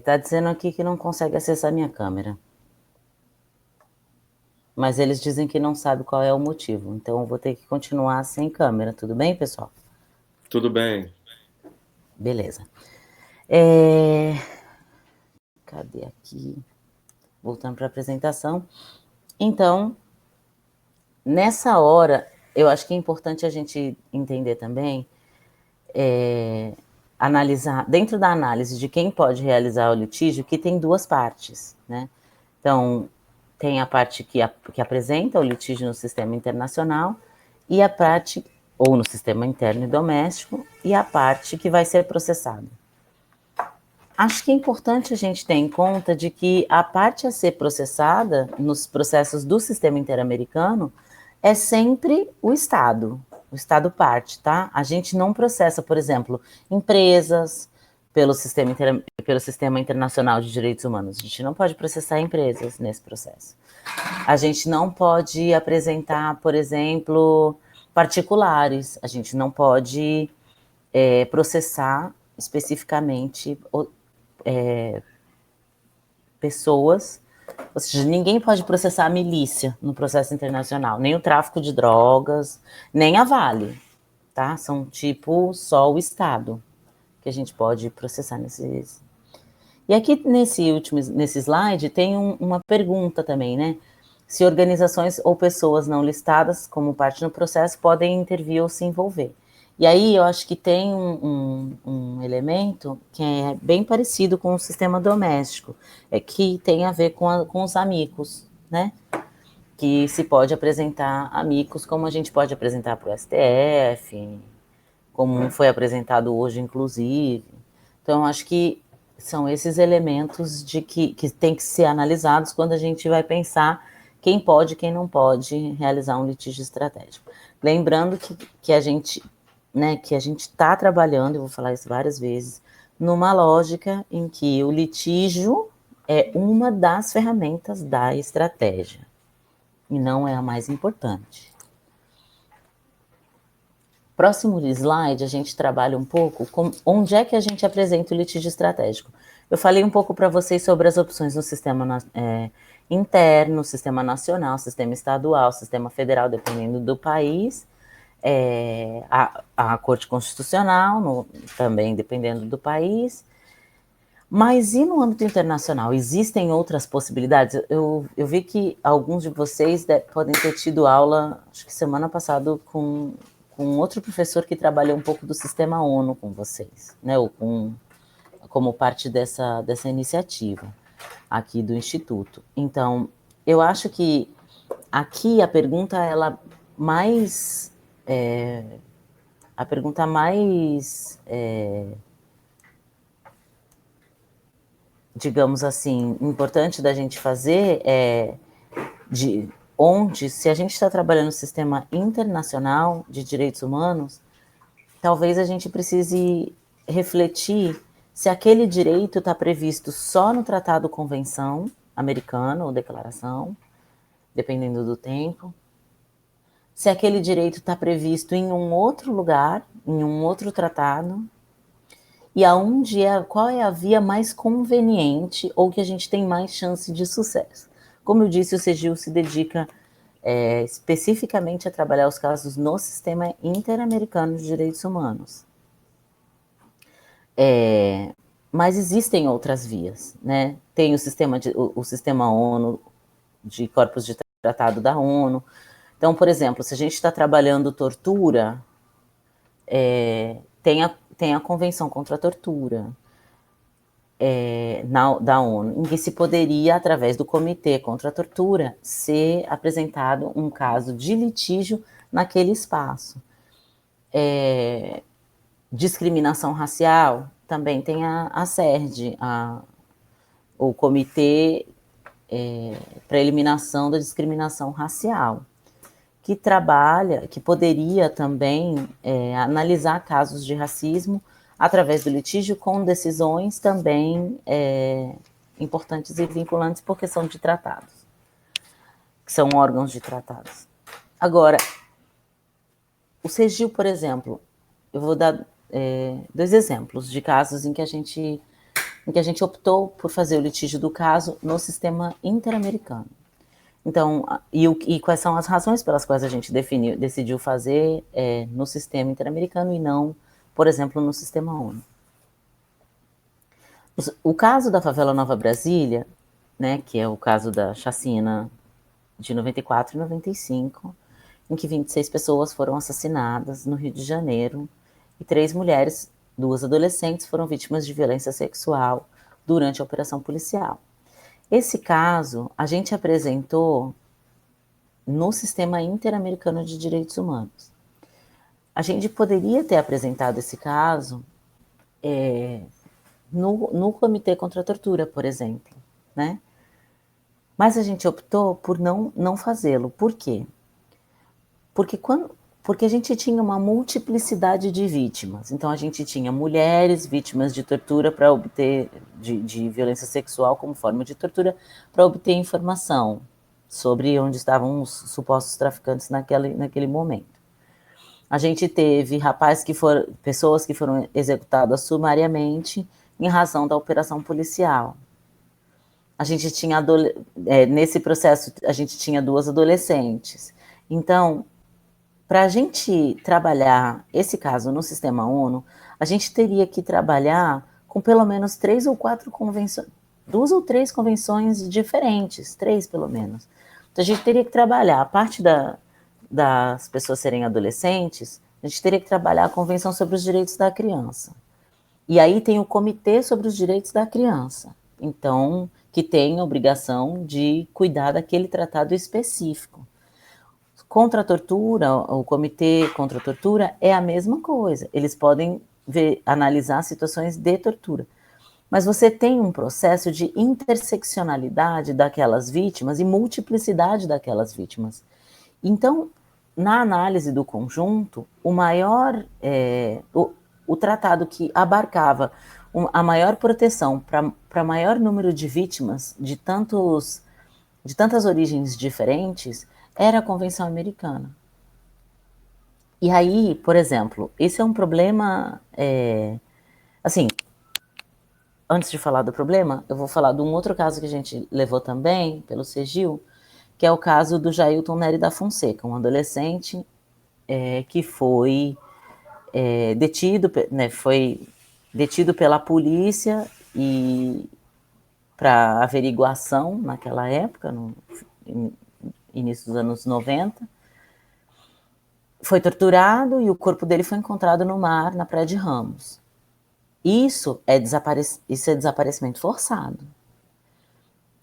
Tá dizendo aqui que não consegue acessar minha câmera. Mas eles dizem que não sabe qual é o motivo. Então eu vou ter que continuar sem câmera. Tudo bem, pessoal? Tudo bem. Beleza. Cadê aqui? Voltando para a apresentação. Então, nessa hora, eu acho que é importante a gente entender também, analisar, dentro da análise de quem pode realizar o litígio, que tem duas partes, né? Então, tem a parte que apresenta o litígio no sistema internacional e a parte, ou no sistema interno e doméstico, e a parte que vai ser processada. Acho que é importante a gente ter em conta de que a parte a ser processada nos processos do sistema interamericano é sempre o Estado parte, tá? A gente não processa, por exemplo, empresas pelo sistema internacional de direitos humanos. A gente não pode processar empresas nesse processo. A gente não pode apresentar, por exemplo, particulares. A gente não pode processar especificamente pessoas, ou seja, ninguém pode processar a milícia no processo internacional, nem o tráfico de drogas, nem a Vale, tá? São tipo só o Estado que a gente pode processar nesses. E aqui nesse slide tem uma pergunta também, né? Se organizações ou pessoas não listadas como parte no processo podem intervir ou se envolver. E aí eu acho que tem um elemento que é bem parecido com o sistema doméstico, que tem a ver com os amigos, né? Que se pode apresentar amigos como a gente pode apresentar para o STF, como foi apresentado hoje, inclusive. Então, eu acho que são esses elementos que tem que ser analisados quando a gente vai pensar quem pode e quem não pode realizar um litígio estratégico. Lembrando que a gente está trabalhando, eu vou falar isso várias vezes, numa lógica em que o litígio é uma das ferramentas da estratégia, e não é a mais importante. Próximo slide, a gente trabalha um pouco com onde é que a gente apresenta o litígio estratégico. Eu falei um pouco para vocês sobre as opções no sistema interno, sistema nacional, sistema estadual, sistema federal, dependendo do país, a Corte Constitucional, também dependendo do país. Mas e no âmbito internacional? Existem outras possibilidades? Eu vi que alguns de vocês podem ter tido aula, acho que semana passada, com outro professor que trabalhou um pouco do sistema ONU com vocês, né? Ou como parte dessa iniciativa aqui do Instituto. Então, eu acho que aqui a pergunta, digamos assim, importante da gente fazer se a gente está trabalhando no sistema internacional de direitos humanos, talvez a gente precise refletir se aquele direito está previsto só no Tratado Convenção americano ou declaração, dependendo do tempo, se aquele direito está previsto em um outro lugar, em um outro tratado, e qual é a via mais conveniente ou que a gente tem mais chance de sucesso. Como eu disse, o CEGIL se dedica especificamente a trabalhar os casos no sistema interamericano de direitos humanos. Mas existem outras vias, né? Tem o sistema ONU, de corpos de tratado da ONU. Então, por exemplo, se a gente está trabalhando tortura, tem a Convenção contra a Tortura da ONU, em que se poderia, através do Comitê contra a Tortura, ser apresentado um caso de litígio naquele espaço. Discriminação racial, também tem a CERD, o Comitê para Eliminação da Discriminação Racial, que poderia também analisar casos de racismo através do litígio com decisões também importantes e vinculantes, porque são de tratados, que são órgãos de tratados. Agora, o CEGIL, por exemplo, eu vou dar 2 exemplos de casos em que a gente optou por fazer o litígio do caso no sistema interamericano. Então, e quais são as razões pelas quais a gente decidiu fazer no sistema interamericano e não, por exemplo, no sistema ONU. O caso da favela Nova Brasília, né, que é o caso da chacina de 94 e 95, em que 26 pessoas foram assassinadas no Rio de Janeiro e 3 mulheres, 2 adolescentes, foram vítimas de violência sexual durante a operação policial. Esse caso a gente apresentou no Sistema Interamericano de Direitos Humanos. A gente poderia ter apresentado esse caso no Comitê contra a Tortura, por exemplo, né? Mas a gente optou por não fazê-lo. Por quê? Porque a gente tinha uma multiplicidade de vítimas. Então, a gente tinha mulheres vítimas de tortura para obter, de violência sexual como forma de tortura, para obter informação sobre onde estavam os supostos traficantes naquele momento. A gente teve pessoas que foram executadas sumariamente em razão da operação policial. A gente tinha, nesse processo, a gente tinha 2 adolescentes. Então, para a gente trabalhar esse caso no Sistema ONU, a gente teria que trabalhar com pelo menos 3 ou 4 convenções, 2 ou 3 convenções diferentes, 3 pelo menos. Então, a gente teria que trabalhar, a parte das pessoas serem adolescentes, a gente teria que trabalhar a Convenção sobre os Direitos da Criança. E aí tem o Comitê sobre os Direitos da Criança, então, que tem a obrigação de cuidar daquele tratado específico. Contra a tortura, o Comitê contra a Tortura é a mesma coisa. Eles podem analisar situações de tortura. Mas você tem um processo de interseccionalidade daquelas vítimas e multiplicidade daquelas vítimas. Então, na análise do conjunto, o tratado que abarcava a maior proteção para maior número de vítimas de tantas origens diferentes era a Convenção Americana. E aí, por exemplo, esse é um problema, assim, antes de falar do problema, eu vou falar de um outro caso que a gente levou também pelo CEGIL, que é o caso do Jailton Nery da Fonseca, um adolescente que foi detido, né, foi detido pela polícia e para averiguação naquela época, no início dos anos 90, foi torturado e o corpo dele foi encontrado no mar, na Praia de Ramos. Isso é desaparecimento forçado,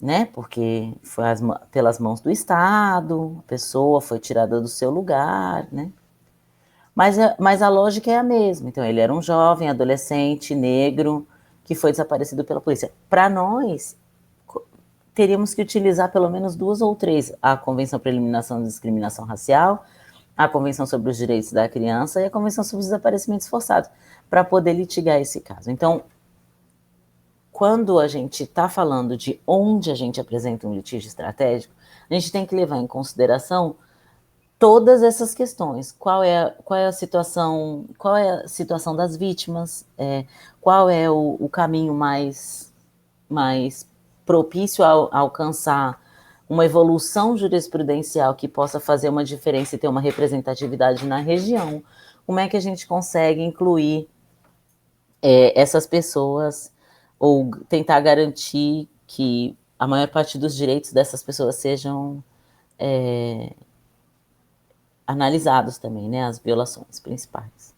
né? Porque foi pelas mãos do Estado, a pessoa foi tirada do seu lugar, né? Mas a lógica é a mesma. Então, ele era um jovem, adolescente, negro, que foi desaparecido pela polícia. Para nós, teríamos que utilizar pelo menos 2 ou 3, a Convenção para a Eliminação da Discriminação Racial, a Convenção sobre os Direitos da Criança e a Convenção sobre os Desaparecimentos Forçados, para poder litigar esse caso. Então, quando a gente está falando de onde a gente apresenta um litígio estratégico, a gente tem que levar em consideração todas essas questões. Qual é a situação das vítimas, qual é o caminho mais propício a alcançar uma evolução jurisprudencial que possa fazer uma diferença e ter uma representatividade na região. Como é que a gente consegue incluir essas pessoas ou tentar garantir que a maior parte dos direitos dessas pessoas sejam analisados também, né, as violações principais.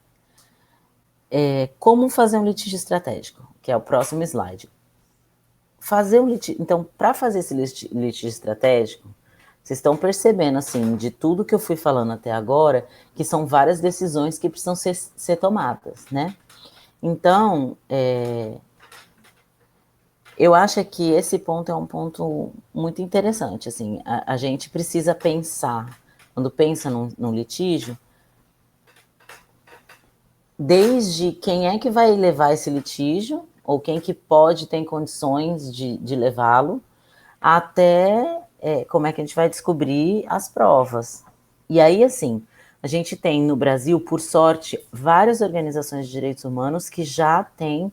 Como fazer um litígio estratégico, que é o próximo slide. Então, para fazer esse litígio estratégico, vocês estão percebendo, assim, de tudo que eu fui falando até agora, que são várias decisões que precisam ser tomadas, né? Então, eu acho que esse ponto é um ponto muito interessante, assim, a gente precisa pensar, quando pensa num litígio, desde quem é que vai levar esse litígio, ou quem que pode ter condições de levá-lo, até como é que a gente vai descobrir as provas. E aí, assim, a gente tem no Brasil, por sorte, várias organizações de direitos humanos que já têm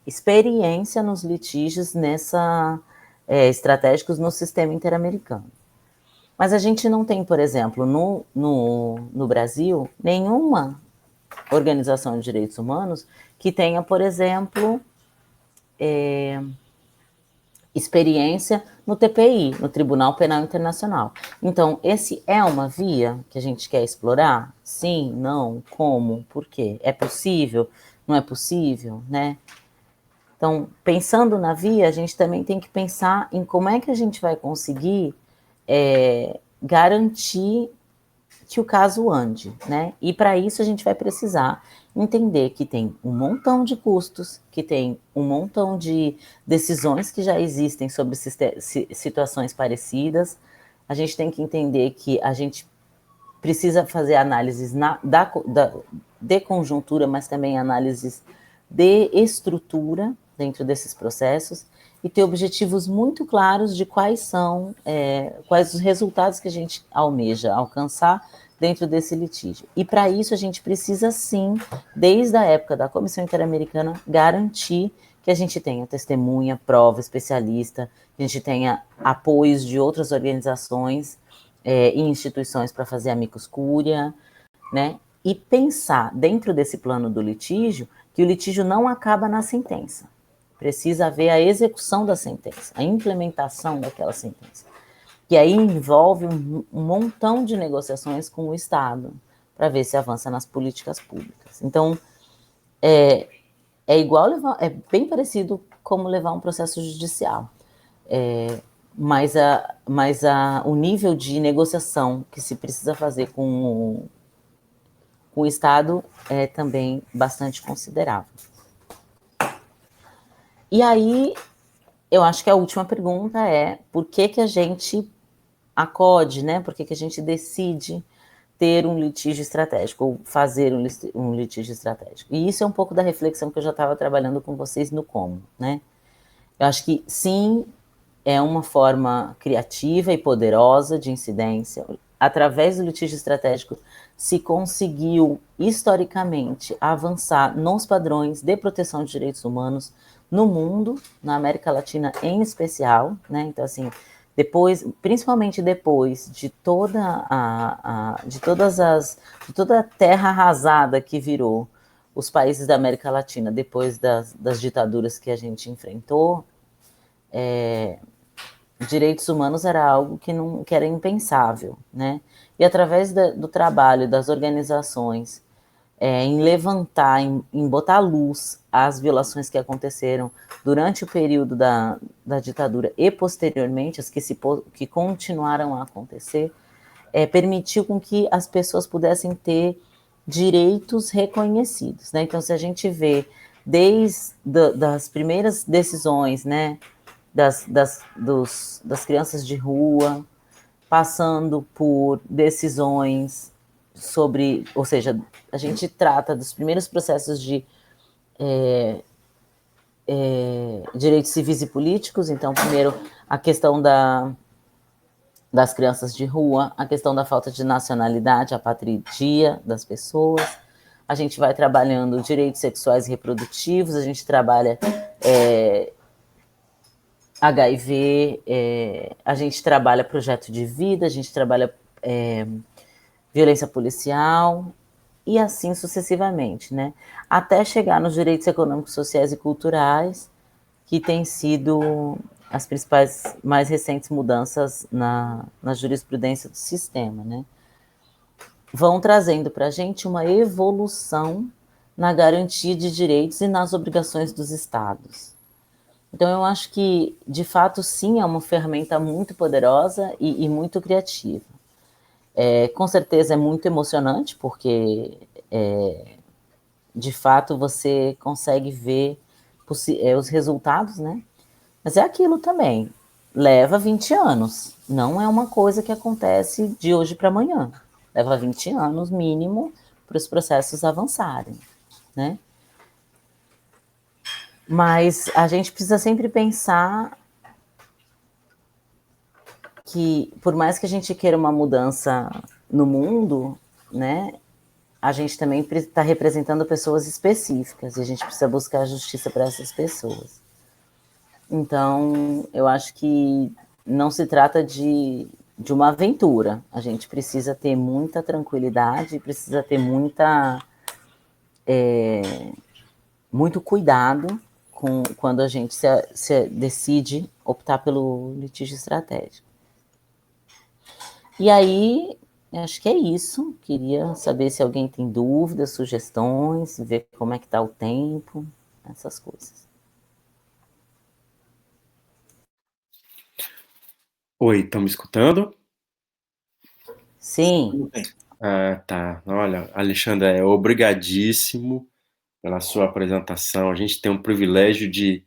experiência nos litígios estratégicos no sistema interamericano. Mas a gente não tem, por exemplo, no Brasil, nenhuma organização de direitos humanos que tenha, por exemplo, experiência no TPI, no Tribunal Penal Internacional. Então, esse é uma via que a gente quer explorar? Sim, não, como, por quê? É possível? Não é possível, né? Então, pensando na via, a gente também tem que pensar em como é que a gente vai conseguir garantir, que o caso ande, né? E para isso a gente vai precisar entender que tem um montão de custos, que tem um montão de decisões que já existem sobre situações parecidas. A gente tem que entender que a gente precisa fazer análises de conjuntura, mas também análises de estrutura dentro desses processos e ter objetivos muito claros de quais os resultados que a gente almeja alcançar dentro desse litígio. E para isso a gente precisa sim, desde a época da Comissão Interamericana, garantir que a gente tenha testemunha, prova, especialista, que a gente tenha apoios de outras organizações e instituições para fazer amicus curiae, né? E pensar dentro desse plano do litígio que o litígio não acaba na sentença. Precisa haver a execução da sentença, a implementação daquela sentença. Que aí envolve um montão de negociações com o Estado para ver se avança nas políticas públicas. Então, é bem parecido como levar um processo judicial. Mas o nível de negociação que se precisa fazer com o Estado é também bastante considerável. E aí, eu acho que a última pergunta é por que a gente acode, né? Por que a gente decide ter um litígio estratégico, ou fazer um litígio estratégico. E isso é um pouco da reflexão que eu já estava trabalhando com vocês no como, né? Eu acho que, sim, é uma forma criativa e poderosa de incidência. Através do litígio estratégico, se conseguiu, historicamente, avançar nos padrões de proteção de direitos humanos no mundo, na América Latina em especial, né? Então, assim, principalmente depois de toda a terra arrasada que virou os países da América Latina depois das ditaduras que a gente enfrentou, direitos humanos era algo que era impensável, né? E através do trabalho das organizações em levantar, em botar à luz as violações que aconteceram durante o período da ditadura e posteriormente, as que continuaram a acontecer, permitiu com que as pessoas pudessem ter direitos reconhecidos, né? Então, se a gente vê desde das primeiras decisões, né, das crianças de rua, passando por decisões sobre, ou seja, a gente trata dos primeiros processos de direitos civis e políticos, então, primeiro, a questão das crianças de rua, a questão da falta de nacionalidade, a patria das pessoas, a gente vai trabalhando direitos sexuais e reprodutivos, a gente trabalha HIV, a gente trabalha projeto de vida, a gente trabalha violência policial, e assim sucessivamente, né? Até chegar nos direitos econômicos, sociais e culturais, que têm sido as principais, mais recentes mudanças na jurisprudência do sistema, né? Vão trazendo para a gente uma evolução na garantia de direitos e nas obrigações dos estados. Então, eu acho que, de fato, sim, é uma ferramenta muito poderosa e muito criativa. Com certeza é muito emocionante, porque, de fato, você consegue ver os resultados, né? Mas é aquilo também, leva 20 anos, não é uma coisa que acontece de hoje para amanhã. Leva 20 anos, mínimo, para os processos avançarem, né? Mas a gente precisa sempre pensar que, por mais que a gente queira uma mudança no mundo, né, a gente também está representando pessoas específicas, e a gente precisa buscar justiça para essas pessoas. Então, eu acho que não se trata de uma aventura, a gente precisa ter muita tranquilidade, precisa ter muito cuidado quando a gente se decide optar pelo litígio estratégico. E aí, acho que é isso. Queria saber se alguém tem dúvidas, sugestões, ver como é que está o tempo, essas coisas. Oi, estão me escutando? Sim. Ah, tá. Olha, Alexandre, obrigadíssimo pela sua apresentação. A gente tem um privilégio de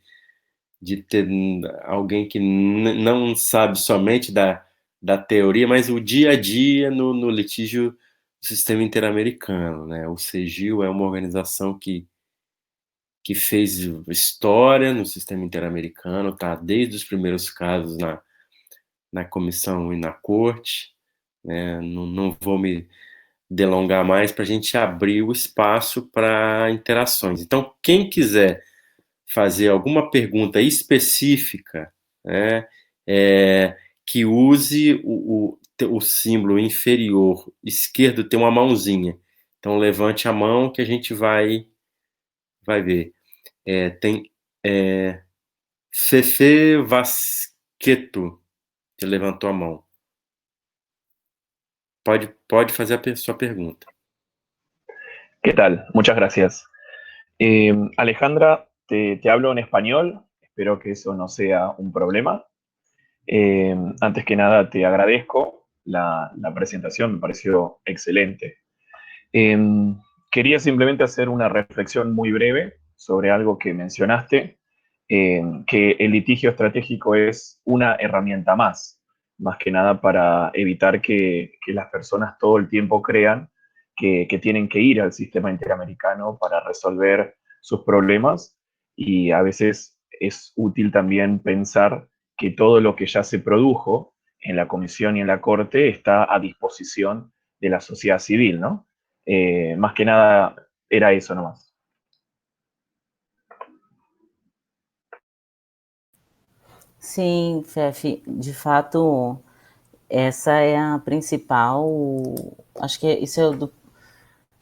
ter alguém que não sabe somente da teoria, mas o dia a dia no litígio do sistema interamericano, né? O CEGIL é uma organização que fez história no sistema interamericano, tá? Desde os primeiros casos na comissão e na corte, né? Não vou me delongar mais para a gente abrir o espaço para interações. Então, quem quiser fazer alguma pergunta específica, né, que use o símbolo inferior esquerdo, tem uma mãozinha. Então, levante a mão que a gente vai ver. Tem Fefe Vasqueto, que levantou a mão. Pode fazer a sua pergunta. ¿Qué tal? Muchas gracias. Alejandra, te hablo en español, espero que eso no sea un problema. Antes que nada, te agradezco la presentación, me pareció excelente. Eh, Quería simplemente hacer una reflexión muy breve sobre algo que mencionaste, que el litigio estratégico es una herramienta más que nada para evitar que las personas todo el tiempo crean que tienen que ir al sistema interamericano para resolver sus problemas y a veces es útil también pensar que todo lo que ya se produjo en la comisión y en la corte está a disposición de la sociedad civil, ¿no? Más que nada era eso nomás. Sim, Fefe, de fato, essa é a principal. Acho que isso é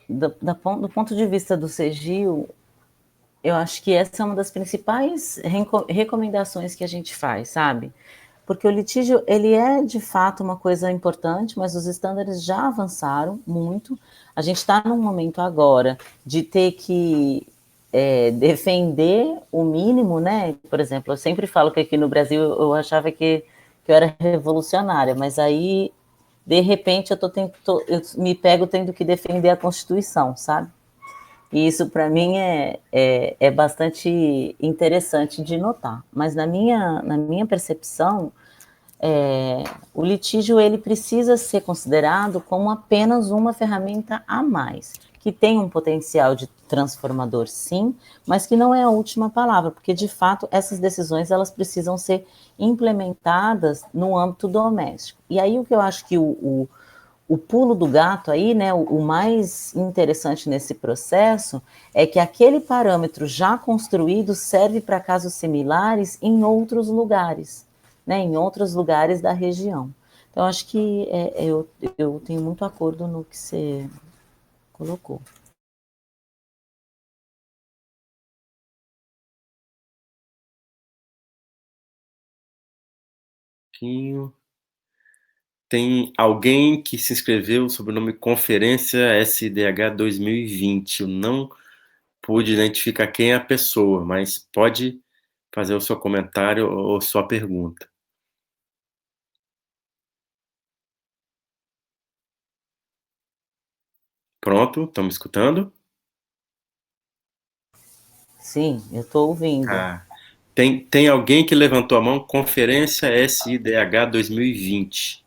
do ponto de vista do CEGIL, eu acho que essa é uma das principais recomendações que a gente faz, sabe? Porque o litígio, ele é de fato uma coisa importante, mas os estándares já avançaram muito. A gente está num momento agora de ter que defender o mínimo, né? Por exemplo, eu sempre falo que aqui no Brasil eu achava que eu era revolucionária, mas aí, de repente, eu me pego tendo que defender a Constituição, sabe? E isso, para mim, é bastante interessante de notar. Mas na minha percepção, o litígio ele precisa ser considerado como apenas uma ferramenta a mais, que tem um potencial de transformador, sim, mas que não é a última palavra, porque, de fato, essas decisões elas precisam ser implementadas no âmbito doméstico. E aí o que eu acho que o pulo do gato aí, né, o mais interessante nesse processo é que aquele parâmetro já construído serve para casos similares em outros lugares, né, em outros lugares da região. Então, acho que eu tenho muito acordo no que você colocou. Tem alguém que se inscreveu sob o nome Conferência SDH 2020. Eu não pude identificar quem é a pessoa, mas pode fazer o seu comentário ou sua pergunta. Pronto, estão me escutando? Sim, eu estou ouvindo. Tem alguém que levantou a mão? Conferência SIDH 2020.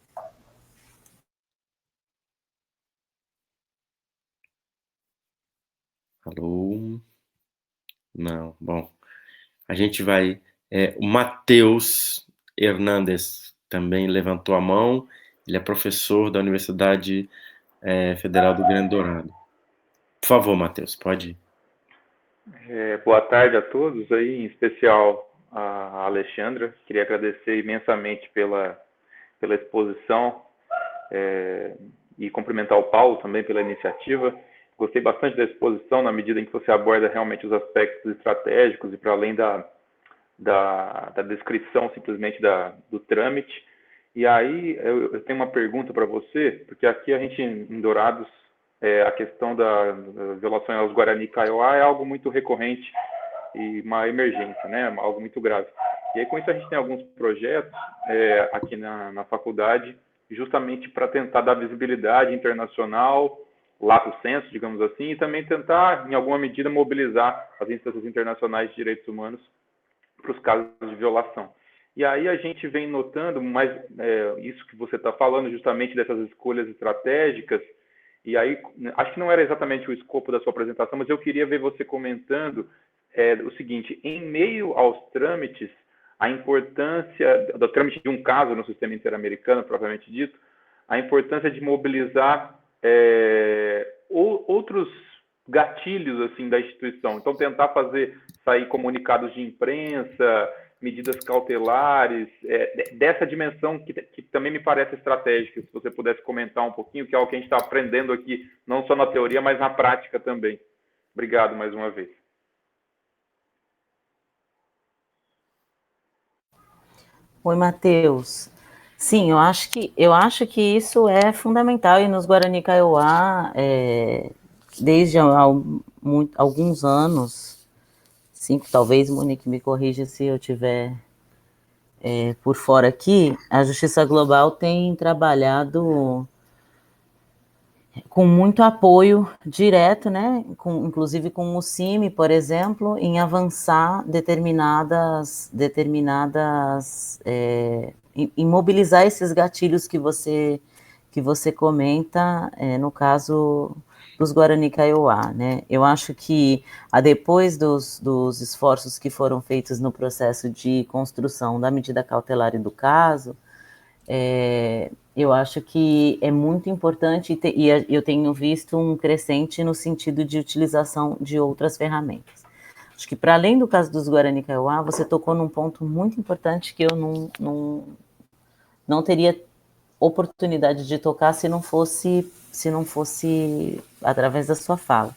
Alô? Não, bom. A gente vai... o Matheus Hernandes também levantou a mão. Ele é professor da Universidade Federal do Grande Dourado. Por favor, Matheus, pode ir. Boa tarde a todos, aí, em especial a Alexandra. Queria agradecer imensamente pela exposição e cumprimentar o Paulo também pela iniciativa. Gostei bastante da exposição na medida em que você aborda realmente os aspectos estratégicos e para além da descrição simplesmente do trâmite. E aí eu tenho uma pergunta para você, porque aqui a gente em Dourados a questão da violação aos Guarani Kaiowá é algo muito recorrente e uma emergência, né? Algo muito grave. E aí, com isso, a gente tem alguns projetos aqui na faculdade justamente para tentar dar visibilidade internacional, lato sensu, digamos assim, e também tentar, em alguma medida, mobilizar as instâncias internacionais de direitos humanos para os casos de violação. E aí a gente vem notando mais isso que você está falando, justamente dessas escolhas estratégicas, e aí acho que não era exatamente o escopo da sua apresentação, mas eu queria ver você comentando o seguinte: em meio aos trâmites, a importância do trâmite de um caso no sistema interamericano, propriamente dito, a importância de mobilizar outros gatilhos assim da instituição. Então, tentar fazer sair comunicados de imprensa, medidas cautelares, dessa dimensão que também me parece estratégica. Se você pudesse comentar um pouquinho, que é algo que a gente está aprendendo aqui, não só na teoria, mas na prática também. Obrigado mais uma vez. Oi, Matheus. Sim, eu acho que isso é fundamental, e nos Guarani Kaiowá, desde alguns anos, 5 talvez, Monique me corrija se eu tiver por fora aqui, a Justiça Global tem trabalhado com muito apoio direto, né, inclusive com o CIMI, por exemplo, em avançar em mobilizar esses gatilhos que você comenta, no caso dos Guarani Kaiowá, né. Eu acho que, depois dos esforços que foram feitos no processo de construção da medida cautelar e do caso, eu acho que é muito importante, e eu tenho visto um crescente no sentido de utilização de outras ferramentas. Acho que, para além do caso dos Guarani Kaiowá, você tocou num ponto muito importante que eu não teria oportunidade de tocar se não fosse através da sua fala.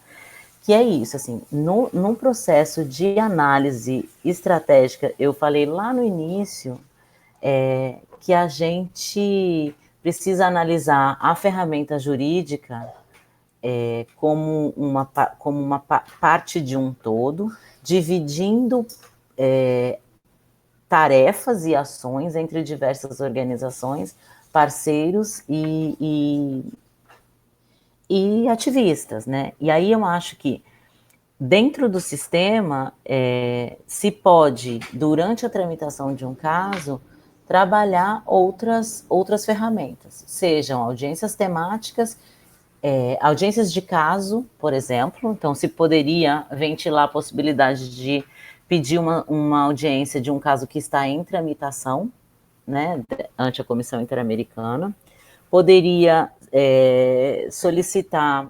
Que é isso, assim, num processo de análise estratégica, eu falei lá no início que a gente precisa analisar a ferramenta jurídica como uma parte de um todo, dividindo tarefas e ações entre diversas organizações, parceiros e ativistas, né? E aí eu acho que, dentro do sistema, se pode, durante a tramitação de um caso, trabalhar outras ferramentas, sejam audiências temáticas, audiências de caso, por exemplo. Então, se poderia ventilar a possibilidade de pedir uma audiência de um caso que está em tramitação, né, ante a Comissão Interamericana. Poderia solicitar,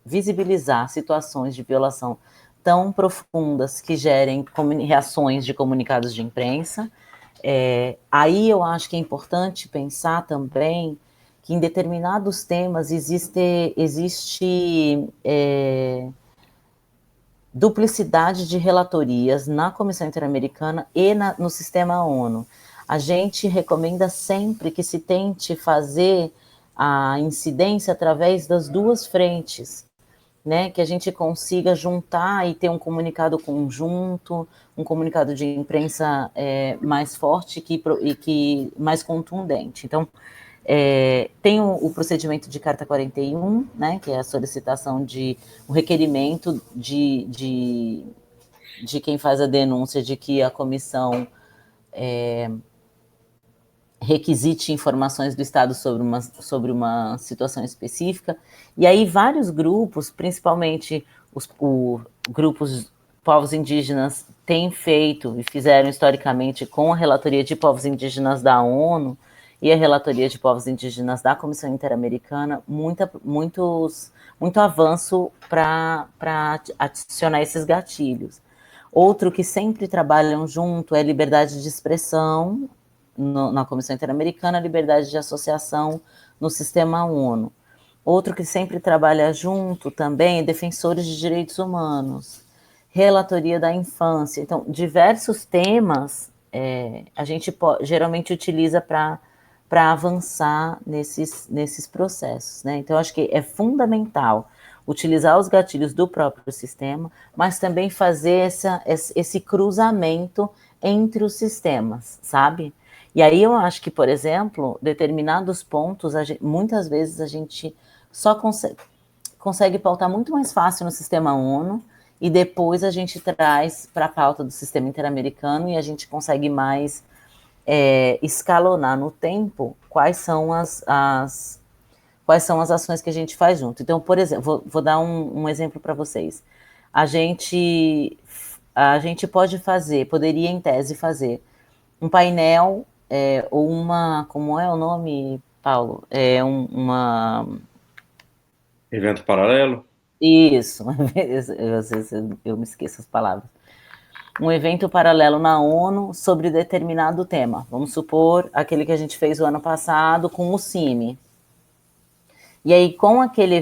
visibilizar situações de violação tão profundas que gerem reações de comunicados de imprensa. Aí eu acho que é importante pensar também que, em determinados temas, existe duplicidade de relatorias na Comissão Interamericana e no sistema ONU. A gente recomenda sempre que se tente fazer a incidência através das duas frentes, né, que a gente consiga juntar e ter um comunicado conjunto, um comunicado de imprensa mais forte e que mais contundente. Então, tem o procedimento de Carta 41, né, que é a solicitação o requerimento de quem faz a denúncia de que a comissão requisite informações do Estado sobre uma situação específica. E aí vários grupos, principalmente os grupos povos indígenas, têm feito e fizeram historicamente com a relatoria de povos indígenas da ONU e a relatoria de povos indígenas da Comissão Interamericana, muito avanço para adicionar esses gatilhos. Outro que sempre trabalham junto é liberdade de expressão na Comissão Interamericana, liberdade de associação no sistema ONU. Outro que sempre trabalha junto também é defensores de direitos humanos, relatoria da infância. Então, diversos temas a gente geralmente utiliza para avançar nesses processos, né? Então, acho que é fundamental utilizar os gatilhos do próprio sistema, mas também fazer esse cruzamento entre os sistemas, sabe? E aí eu acho que, por exemplo, determinados pontos, muitas vezes a gente só consegue pautar muito mais fácil no sistema ONU, e depois a gente traz para a pauta do sistema interamericano e a gente consegue mais escalonar no tempo quais são as ações que a gente faz junto. Então, por exemplo, vou dar um exemplo para vocês. A gente poderia em tese fazer um painel ou como é o nome, Paulo? Evento paralelo? Isso, às vezes eu me esqueço as palavras. Um evento paralelo na ONU sobre determinado tema. Vamos supor aquele que a gente fez o ano passado com o CIMI. E aí, com aquele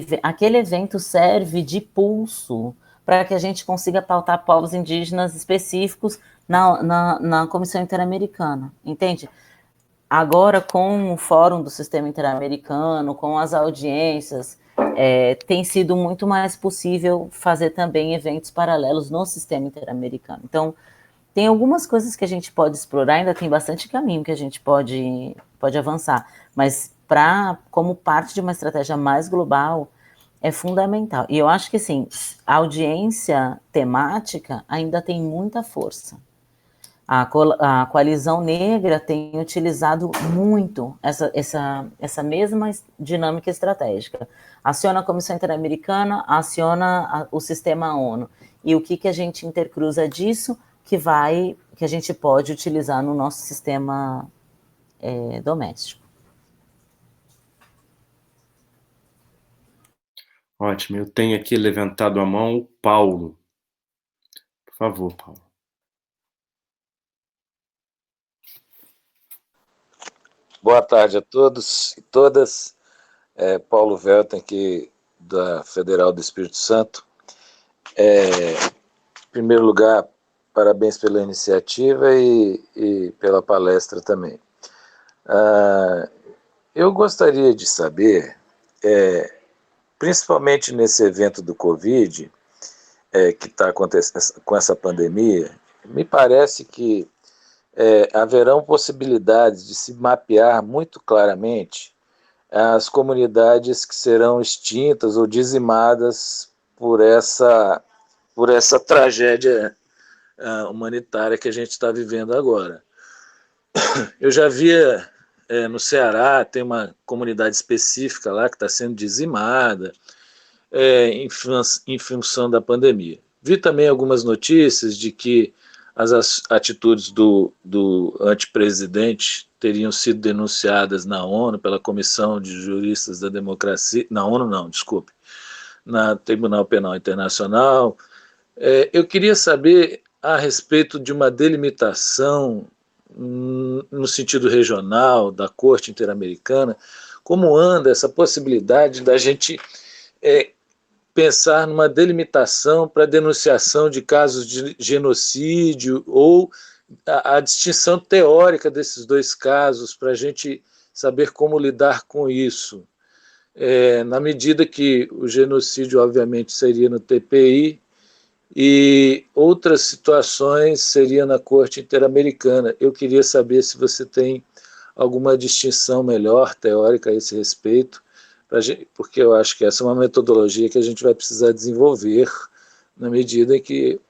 evento serve de pulso para que a gente consiga pautar povos indígenas específicos na Comissão Interamericana, entende? Agora, com o Fórum do Sistema Interamericano, com as audiências, tem sido muito mais possível fazer também eventos paralelos no Sistema Interamericano. Então, tem algumas coisas que a gente pode explorar, ainda tem bastante caminho que a gente pode avançar, mas como parte de uma estratégia mais global, é fundamental. E eu acho que, assim, a audiência temática ainda tem muita força. A coalizão negra tem utilizado muito essa mesma dinâmica estratégica. Aciona a Comissão Interamericana, aciona o sistema ONU. E o que a gente intercruza disso que a gente pode utilizar no nosso sistema doméstico. Ótimo, eu tenho aqui levantado a mão o Paulo. Por favor, Paulo. Boa tarde a todos e todas. Paulo Velten, aqui da Federal do Espírito Santo. Em primeiro lugar, parabéns pela iniciativa e pela palestra também. Eu gostaria de saber, principalmente nesse evento do Covid, que está acontecendo com essa pandemia, me parece que haverão possibilidades de se mapear muito claramente as comunidades que serão extintas ou dizimadas por essa tragédia humanitária que a gente está vivendo agora. Eu já via no Ceará, tem uma comunidade específica lá que está sendo dizimada em função da pandemia. Vi também algumas notícias de que as atitudes do antepresidente teriam sido denunciadas na ONU pela Comissão de Juristas da Democracia, na ONU não, desculpe, na Tribunal Penal Internacional. Eu queria saber a respeito de uma delimitação no sentido regional da Corte Interamericana, como anda essa possibilidade da gente pensar numa delimitação para denunciação de casos de genocídio ou a distinção teórica desses dois casos para a gente saber como lidar com isso. Na medida que o genocídio, obviamente, seria no TPI e outras situações seria na Corte Interamericana. Eu queria saber se você tem alguma distinção melhor teórica a esse respeito, porque eu acho que essa é uma metodologia que a gente vai precisar desenvolver na medida em que,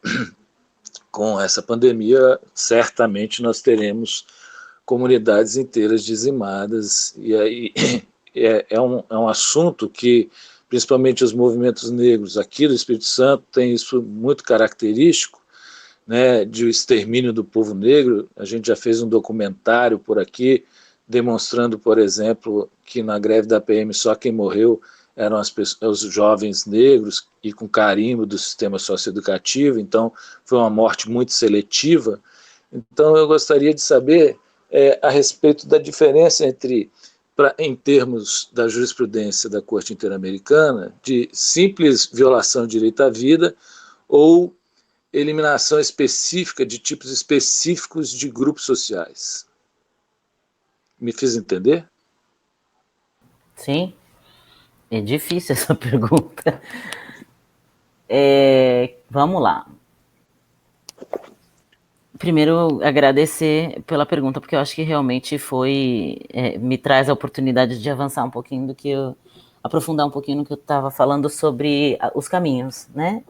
com essa pandemia, certamente nós teremos comunidades inteiras dizimadas, e aí é um assunto que, principalmente os movimentos negros aqui do Espírito Santo, tem isso muito característico, né, de o extermínio do povo negro. A gente já fez um documentário por aqui, demonstrando, por exemplo, que na greve da PM só quem morreu eram os jovens negros e com carimbo do sistema socioeducativo, então foi uma morte muito seletiva. Então eu gostaria de saber a respeito da diferença em termos da jurisprudência da Corte Interamericana, de simples violação do direito à vida ou eliminação específica de tipos específicos de grupos sociais. Me fiz entender? Sim, é difícil essa pergunta. Vamos lá. Primeiro, agradecer pela pergunta, porque eu acho que realmente me traz a oportunidade de avançar um pouquinho aprofundar um pouquinho no que eu estava falando sobre os caminhos, né?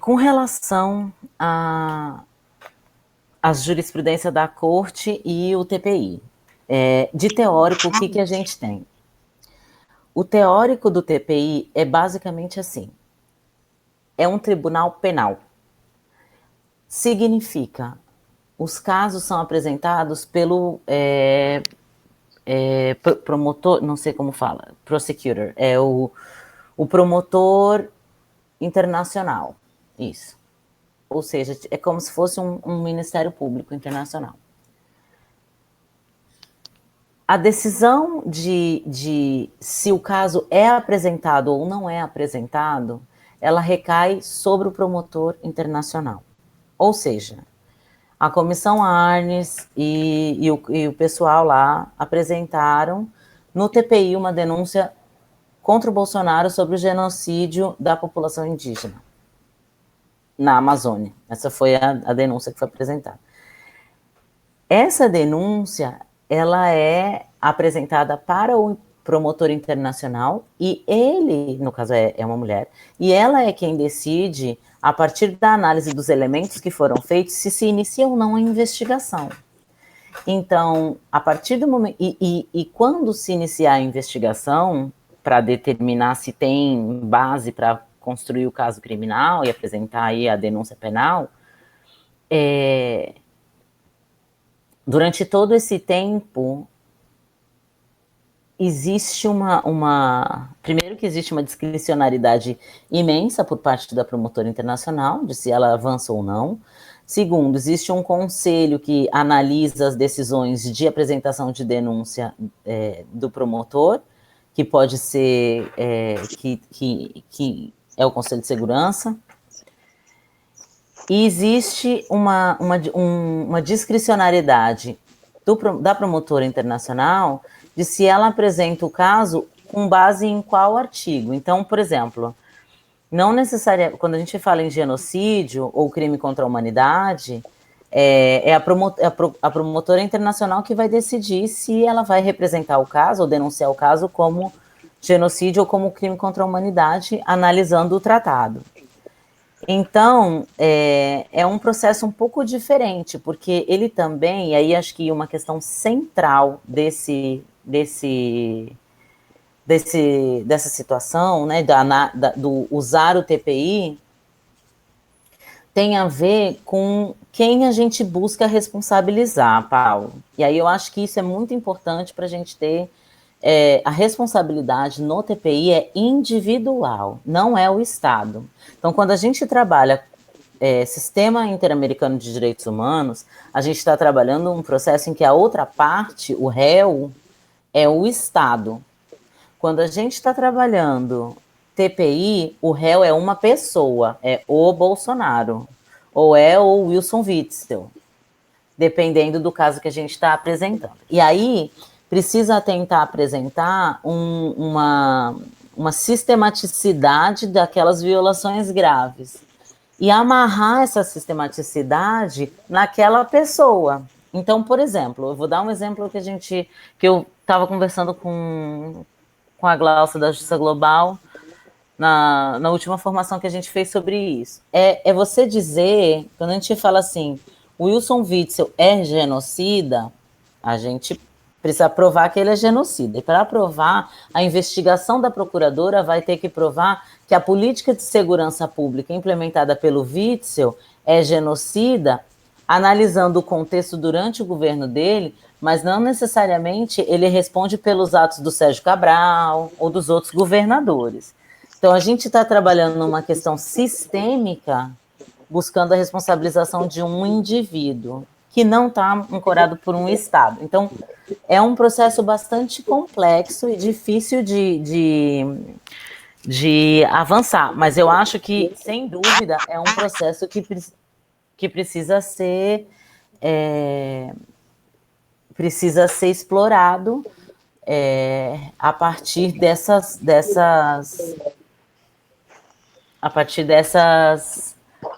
Com relação às jurisprudências da Corte e o TPI, de teórico, o que a gente tem? O teórico do TPI é basicamente assim, é um tribunal penal. Significa, os casos são apresentados pelo promotor, não sei como fala, prosecutor, é o promotor internacional, isso. Ou seja, é como se fosse um Ministério Público Internacional. A decisão de se o caso é apresentado ou não é apresentado, ela recai sobre o promotor internacional. Ou seja, a Comissão Arnes e o pessoal lá apresentaram no TPI uma denúncia contra o Bolsonaro sobre o genocídio da população indígena na Amazônia. Essa foi a denúncia que foi apresentada. Essa denúncia, ela é apresentada para o promotor internacional e ele, no caso é uma mulher, e ela é quem decide, a partir da análise dos elementos que foram feitos, se inicia ou não a investigação. Então, a partir do momento... E quando se iniciar a investigação, para determinar se tem base para construir o caso criminal e apresentar aí a denúncia penal, durante todo esse tempo, existe primeiro que existe uma discricionariedade imensa por parte da promotora internacional, de se ela avança ou não. Segundo, existe um conselho que analisa as decisões de apresentação de denúncia do promotor, que pode ser, que é o Conselho de Segurança. E existe uma discricionariedade da promotora internacional de se ela apresenta o caso com base em qual artigo. Então, por exemplo, não necessariamente, quando a gente fala em genocídio ou crime contra a humanidade, é a promotora internacional que vai decidir se ela vai representar o caso ou denunciar o caso como genocídio ou como crime contra a humanidade, analisando o tratado. Então, é um processo um pouco diferente, porque ele também, e aí acho que uma questão central dessa situação, né, do usar o TPI, tem a ver com quem a gente busca responsabilizar, Paulo. E aí eu acho que isso é muito importante para a gente ter a responsabilidade no TPI é individual, não é o Estado. Então, quando a gente trabalha Sistema Interamericano de Direitos Humanos, a gente está trabalhando um processo em que a outra parte, o réu, é o Estado. Quando a gente está trabalhando TPI, o réu é uma pessoa, é o Bolsonaro, ou é o Wilson Witzel, dependendo do caso que a gente está apresentando. E aí, precisa tentar apresentar uma sistematicidade daquelas violações graves e amarrar essa sistematicidade naquela pessoa. Então, por exemplo, eu vou dar um exemplo que eu estava conversando com a Glaucia da Justiça Global na última formação que a gente fez sobre isso. É você dizer, quando a gente fala assim, o Wilson Witzel é genocida, a gente precisa provar que ele é genocida. E para provar, a investigação da procuradora vai ter que provar que a política de segurança pública implementada pelo Witzel é genocida, analisando o contexto durante o governo dele, mas não necessariamente ele responde pelos atos do Sérgio Cabral ou dos outros governadores. Então, a gente está trabalhando numa questão sistêmica, buscando a responsabilização de um indivíduo que não está ancorado por um Estado. Então, é um processo bastante complexo e difícil de avançar, mas eu acho que, sem dúvida, é um processo que precisa ser explorado a partir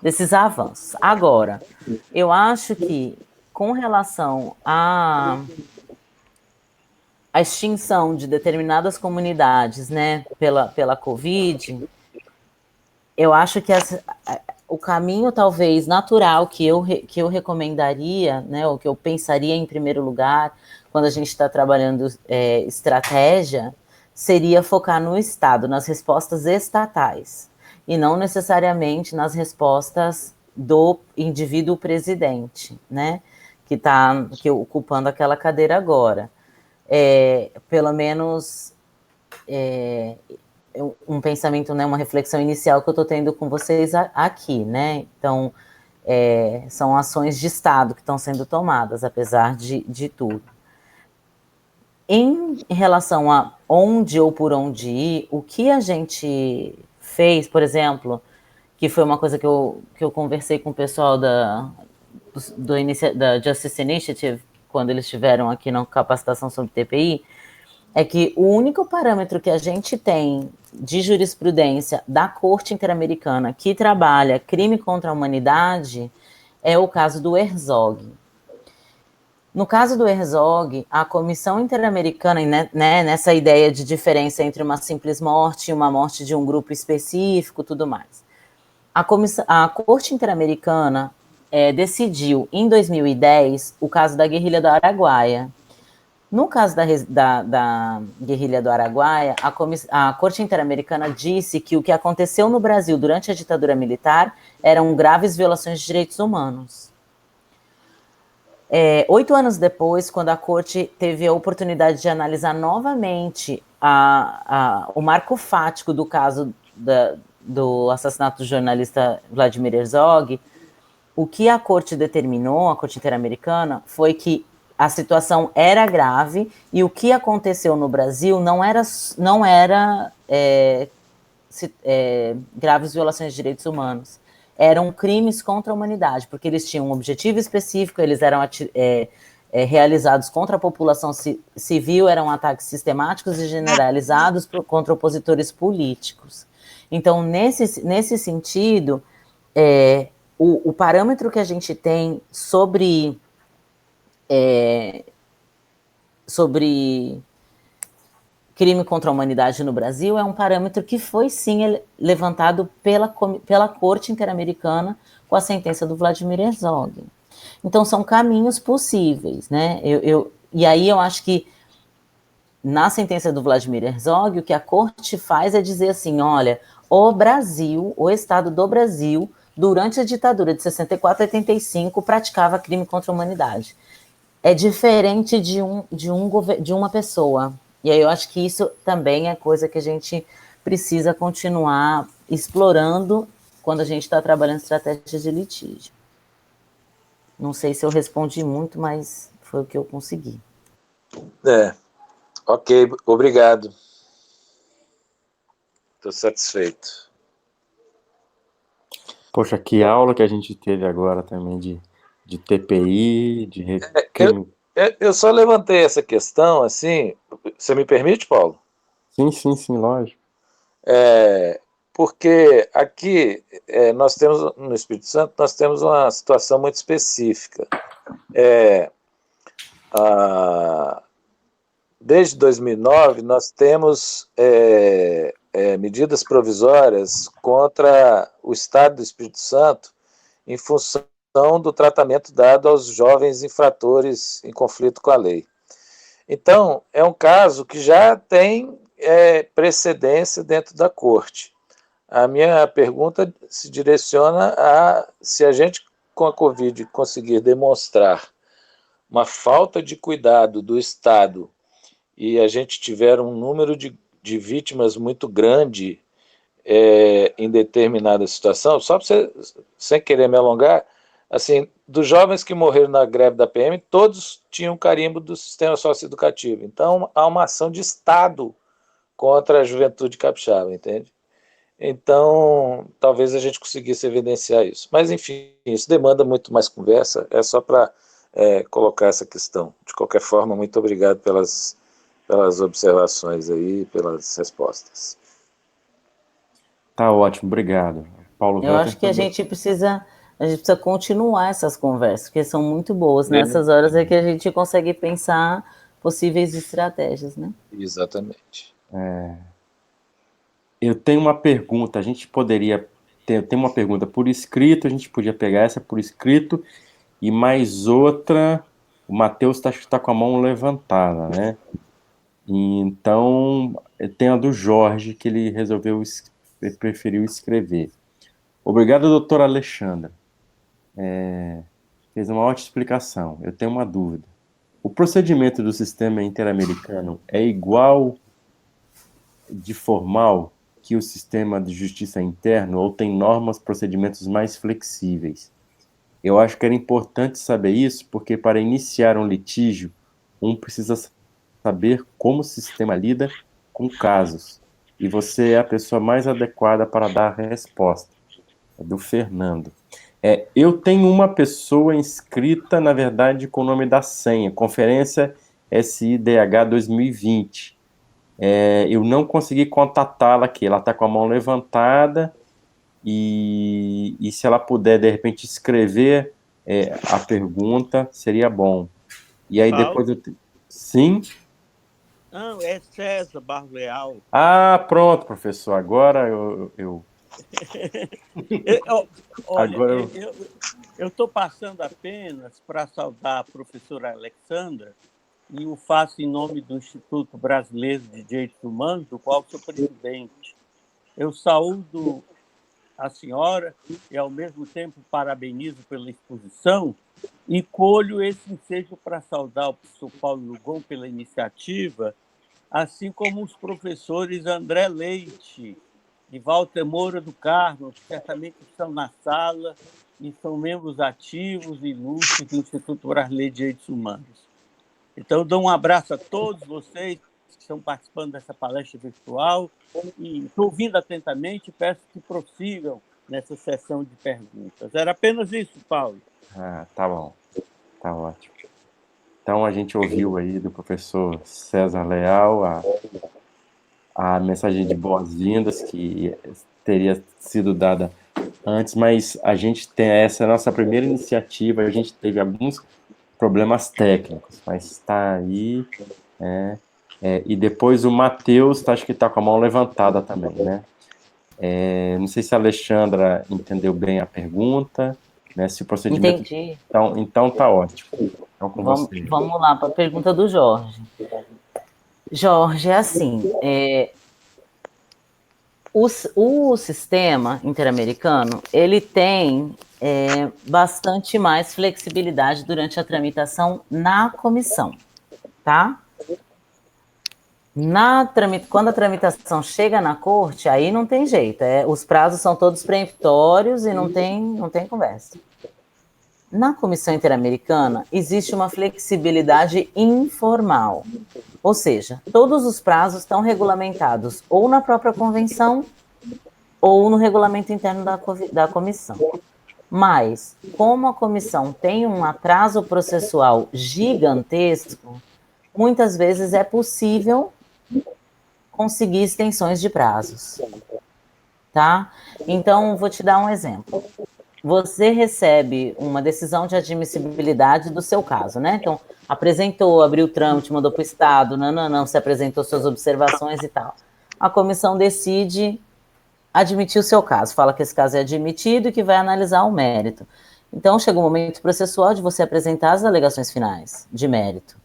desses avanços. Agora, eu acho que com relação à extinção de determinadas comunidades, né, pela Covid, eu acho que o caminho talvez natural que eu recomendaria, né, ou que eu pensaria em primeiro lugar, quando a gente está trabalhando estratégia, seria focar no Estado, nas respostas estatais, e não necessariamente nas respostas do indivíduo presidente, né, que está ocupando aquela cadeira agora. Pelo menos um pensamento, né, uma reflexão inicial que eu estou tendo com vocês aqui, né? Então, são ações de Estado que estão sendo tomadas, apesar de tudo. Em relação a onde ou por onde ir, o que a gente fez, por exemplo, que foi uma coisa que eu conversei com o pessoal da Justice Initiative, quando eles estiveram aqui na capacitação sobre TPI, é que o único parâmetro que a gente tem de jurisprudência da Corte Interamericana que trabalha crime contra a humanidade é o caso do Herzog. No caso do Herzog, a Comissão Interamericana, né, nessa ideia de diferença entre uma simples morte e uma morte de um grupo específico, tudo mais, a Corte Interamericana decidiu, em 2010, o caso da guerrilha do Araguaia. No caso da guerrilha do Araguaia, a Corte Interamericana disse que o que aconteceu no Brasil durante a ditadura militar eram graves violações de direitos humanos. 8 anos depois, quando a Corte teve a oportunidade de analisar novamente o marco fático do caso do assassinato do jornalista Vladimir Herzog, o que a Corte determinou, a Corte Interamericana, foi que a situação era grave e o que aconteceu no Brasil não era graves violações de direitos humanos. Eram crimes contra a humanidade, porque eles tinham um objetivo específico, eles eram realizados contra a população civil, eram ataques sistemáticos e generalizados contra opositores políticos. Então, nesse sentido, o parâmetro que a gente tem sobre crime contra a humanidade no Brasil é um parâmetro que foi, sim, levantado pela Corte Interamericana com a sentença do Vladimir Herzog. Então, são caminhos possíveis, né? E aí eu acho que, na sentença do Vladimir Herzog, o que a Corte faz é dizer assim, olha, o Brasil, o Estado do Brasil, durante a ditadura de 64 a 85, praticava crime contra a humanidade. É diferente de uma pessoa. E aí eu acho que isso também é coisa que a gente precisa continuar explorando quando a gente está trabalhando estratégias de litígio. Não sei se eu respondi muito, mas foi o que eu consegui. Ok, obrigado. Estou satisfeito. Poxa, que aula que a gente teve agora também de TPI, de crime. Eu só levantei essa questão, assim, você me permite, Paulo? Sim, lógico. Porque aqui, nós temos, no Espírito Santo, nós temos uma situação muito específica. Desde 2009, nós temos medidas provisórias contra o Estado do Espírito Santo em função do tratamento dado aos jovens infratores em conflito com a lei. Então, é um caso que já tem precedência dentro da Corte. A minha pergunta se direciona a se a gente, com a Covid, conseguir demonstrar uma falta de cuidado do Estado e a gente tiver um número de vítimas muito grande em determinada situação, só para você, sem querer me alongar, assim, dos jovens que morreram na greve da PM, todos tinham carimbo do sistema socioeducativo. Então, há uma ação de Estado contra a juventude capixaba, entende? Então, talvez a gente conseguisse evidenciar isso. Mas, enfim, isso demanda muito mais conversa, é só para colocar essa questão. De qualquer forma, muito obrigado pelas observações aí, pelas respostas. Tá ótimo, obrigado. Paulo Eu Welter acho que a também. gente precisa continuar essas conversas, porque são muito boas. Nessas horas é que a gente consegue pensar possíveis estratégias, né? Exatamente. Eu tenho uma pergunta, a gente poderia tem uma pergunta por escrito, a gente podia pegar essa por escrito, e mais outra, o Matheus está com a mão levantada, né? Então, tem a do Jorge, que ele ele preferiu escrever. Obrigado, doutora Alexandra. Fez uma ótima explicação. Eu tenho uma dúvida. O procedimento do sistema interamericano é igual de formal que o sistema de justiça interno ou tem normas, procedimentos mais flexíveis? Eu acho que era importante saber isso, porque para iniciar um litígio, um precisa saber como o sistema lida com casos. E você é a pessoa mais adequada para dar a resposta. É do Fernando. Eu tenho uma pessoa inscrita, na verdade, com o nome da senha, Conferência SIDH 2020. Eu não consegui contatá-la aqui. Ela está com a mão levantada e se ela puder, de repente, escrever a pergunta, seria bom. E aí depois Sim? Não, é César Barro Leal. Ah, pronto, professor. Agora eu... Olha, Agora eu estou passando apenas para saudar a professora Alexandra, e o faço em nome do Instituto Brasileiro de Direitos Humanos, do qual sou presidente. Eu saúdo a senhora e, ao mesmo tempo, parabenizo pela exposição e colho esse ensejo para saudar o professor Paulo Lugon pela iniciativa, assim como os professores André Leite e Walter Moura do Carmo, que certamente estão na sala e são membros ativos e ilustres do Instituto Brasileiro de Direitos Humanos. Então, eu dou um abraço a todos vocês que estão participando dessa palestra virtual e estou ouvindo atentamente e peço que prossigam nessa sessão de perguntas. Era apenas isso, Paulo. Tá bom. Tá ótimo. Então, a gente ouviu aí do professor César Leal a mensagem de boas-vindas que teria sido dada antes, mas a gente tem essa nossa primeira iniciativa, a gente teve alguns problemas técnicos, mas está aí, e depois o Matheus, acho que está com a mão levantada também, né? Não sei se a Alexandra entendeu bem a pergunta, né? Se o procedimento... Entendi. Então tá ótimo. Então, com você. Vamos lá para a pergunta do Jorge. Jorge, é assim, o sistema interamericano, ele tem bastante mais flexibilidade durante a tramitação na comissão, tá? Quando a tramitação chega na corte, aí não tem jeito, os prazos são todos peremptórios e não tem conversa. Na Comissão Interamericana, existe uma flexibilidade informal, ou seja, todos os prazos estão regulamentados ou na própria convenção ou no regulamento interno da comissão. Mas, como a comissão tem um atraso processual gigantesco, muitas vezes é possível conseguir extensões de prazos, tá? Então, vou te dar um exemplo. Você recebe uma decisão de admissibilidade do seu caso, né? Então, apresentou, abriu o trâmite, mandou para o Estado, não, você apresentou suas observações e tal. A comissão decide admitir o seu caso, fala que esse caso é admitido e que vai analisar o mérito. Então, chega o momento processual de você apresentar as alegações finais de mérito.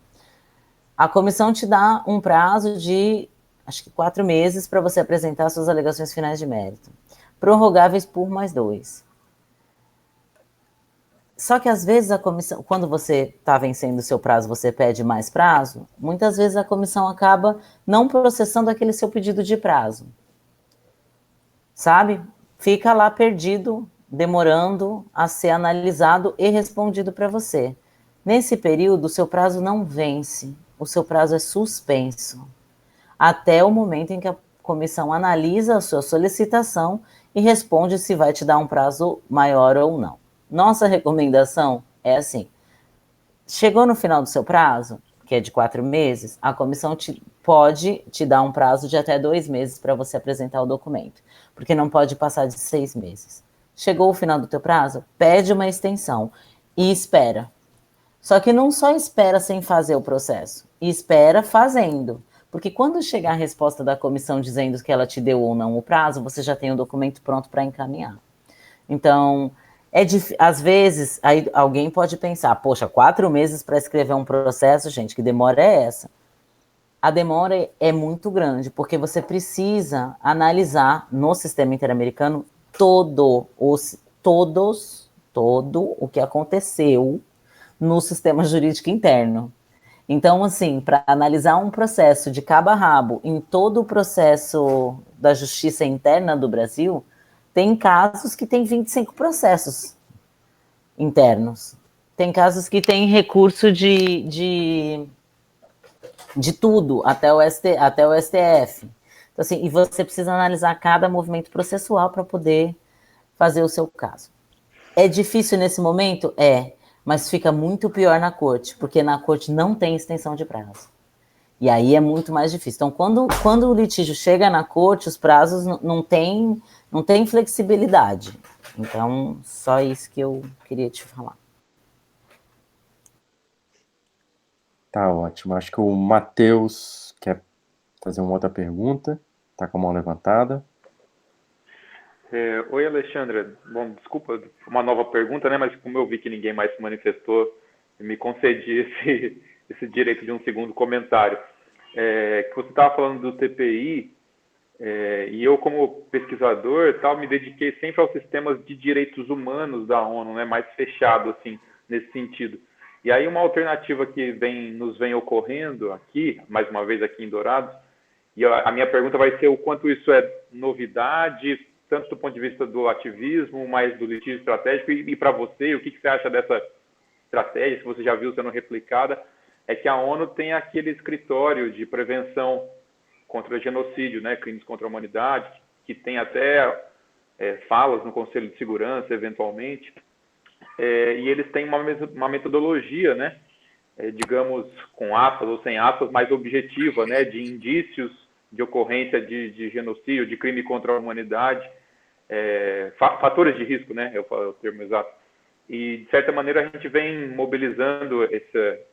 A comissão te dá um prazo de, acho que 4 meses, para você apresentar suas alegações finais de mérito, prorrogáveis por mais 2. Só que, às vezes, a comissão, quando você está vencendo o seu prazo, você pede mais prazo, muitas vezes a comissão acaba não processando aquele seu pedido de prazo. Sabe? Fica lá perdido, demorando a ser analisado e respondido para você. Nesse período, o seu prazo não vence, o seu prazo é suspenso, até o momento em que a comissão analisa a sua solicitação e responde se vai te dar um prazo maior ou não. Nossa recomendação é assim: chegou no final do seu prazo, que é de 4 meses, a comissão pode te dar um prazo de até 2 meses para você apresentar o documento, porque não pode passar de 6 meses. Chegou o final do teu prazo, pede uma extensão e espera. Só que não só espera sem fazer o processo, espera fazendo. Porque quando chegar a resposta da comissão dizendo que ela te deu ou não o prazo, você já tem o documento pronto para encaminhar. Então, às vezes, aí alguém pode pensar, poxa, 4 meses para escrever um processo, gente, que demora é essa? A demora é muito grande, porque você precisa analisar no sistema interamericano todo o que aconteceu no sistema jurídico interno. Então, assim, para analisar um processo de cabo a rabo em todo o processo da justiça interna do Brasil, tem casos que tem 25 processos internos. Tem casos que tem recurso de tudo, até o STF. Então, assim, e você precisa analisar cada movimento processual para poder fazer o seu caso. É difícil nesse momento? É, mas fica muito pior na corte, porque na corte não tem extensão de prazo. E aí é muito mais difícil. Então, quando o litígio chega na corte, os prazos não tem flexibilidade. Então, só isso que eu queria te falar. Tá ótimo. Acho que o Matheus quer fazer uma outra pergunta. Tá com a mão levantada. Oi, Alexandra. Bom, desculpa uma nova pergunta, né? Mas como eu vi que ninguém mais se manifestou, me concedi esse direito de um segundo comentário. Que você estava falando do TPI, e eu, como pesquisador, tal, me dediquei sempre aos sistemas de direitos humanos da ONU, né? Mais fechado, assim, nesse sentido. E aí uma alternativa que nos vem ocorrendo aqui, mais uma vez aqui em Dourados, e a minha pergunta vai ser o quanto isso é novidade, tanto do ponto de vista do ativismo, mas do litígio estratégico, e para você, o que você acha dessa estratégia, se você já viu sendo replicada, é que a ONU tem aquele escritório de prevenção contra genocídio, né, crimes contra a humanidade, que tem até falas no Conselho de Segurança, eventualmente, e eles têm uma metodologia, né, digamos, com aspas ou sem aspas, mais objetiva, né, de indícios de ocorrência de genocídio, de crime contra a humanidade, fatores de risco, né, eu falo o termo exato. E, de certa maneira, a gente vem mobilizando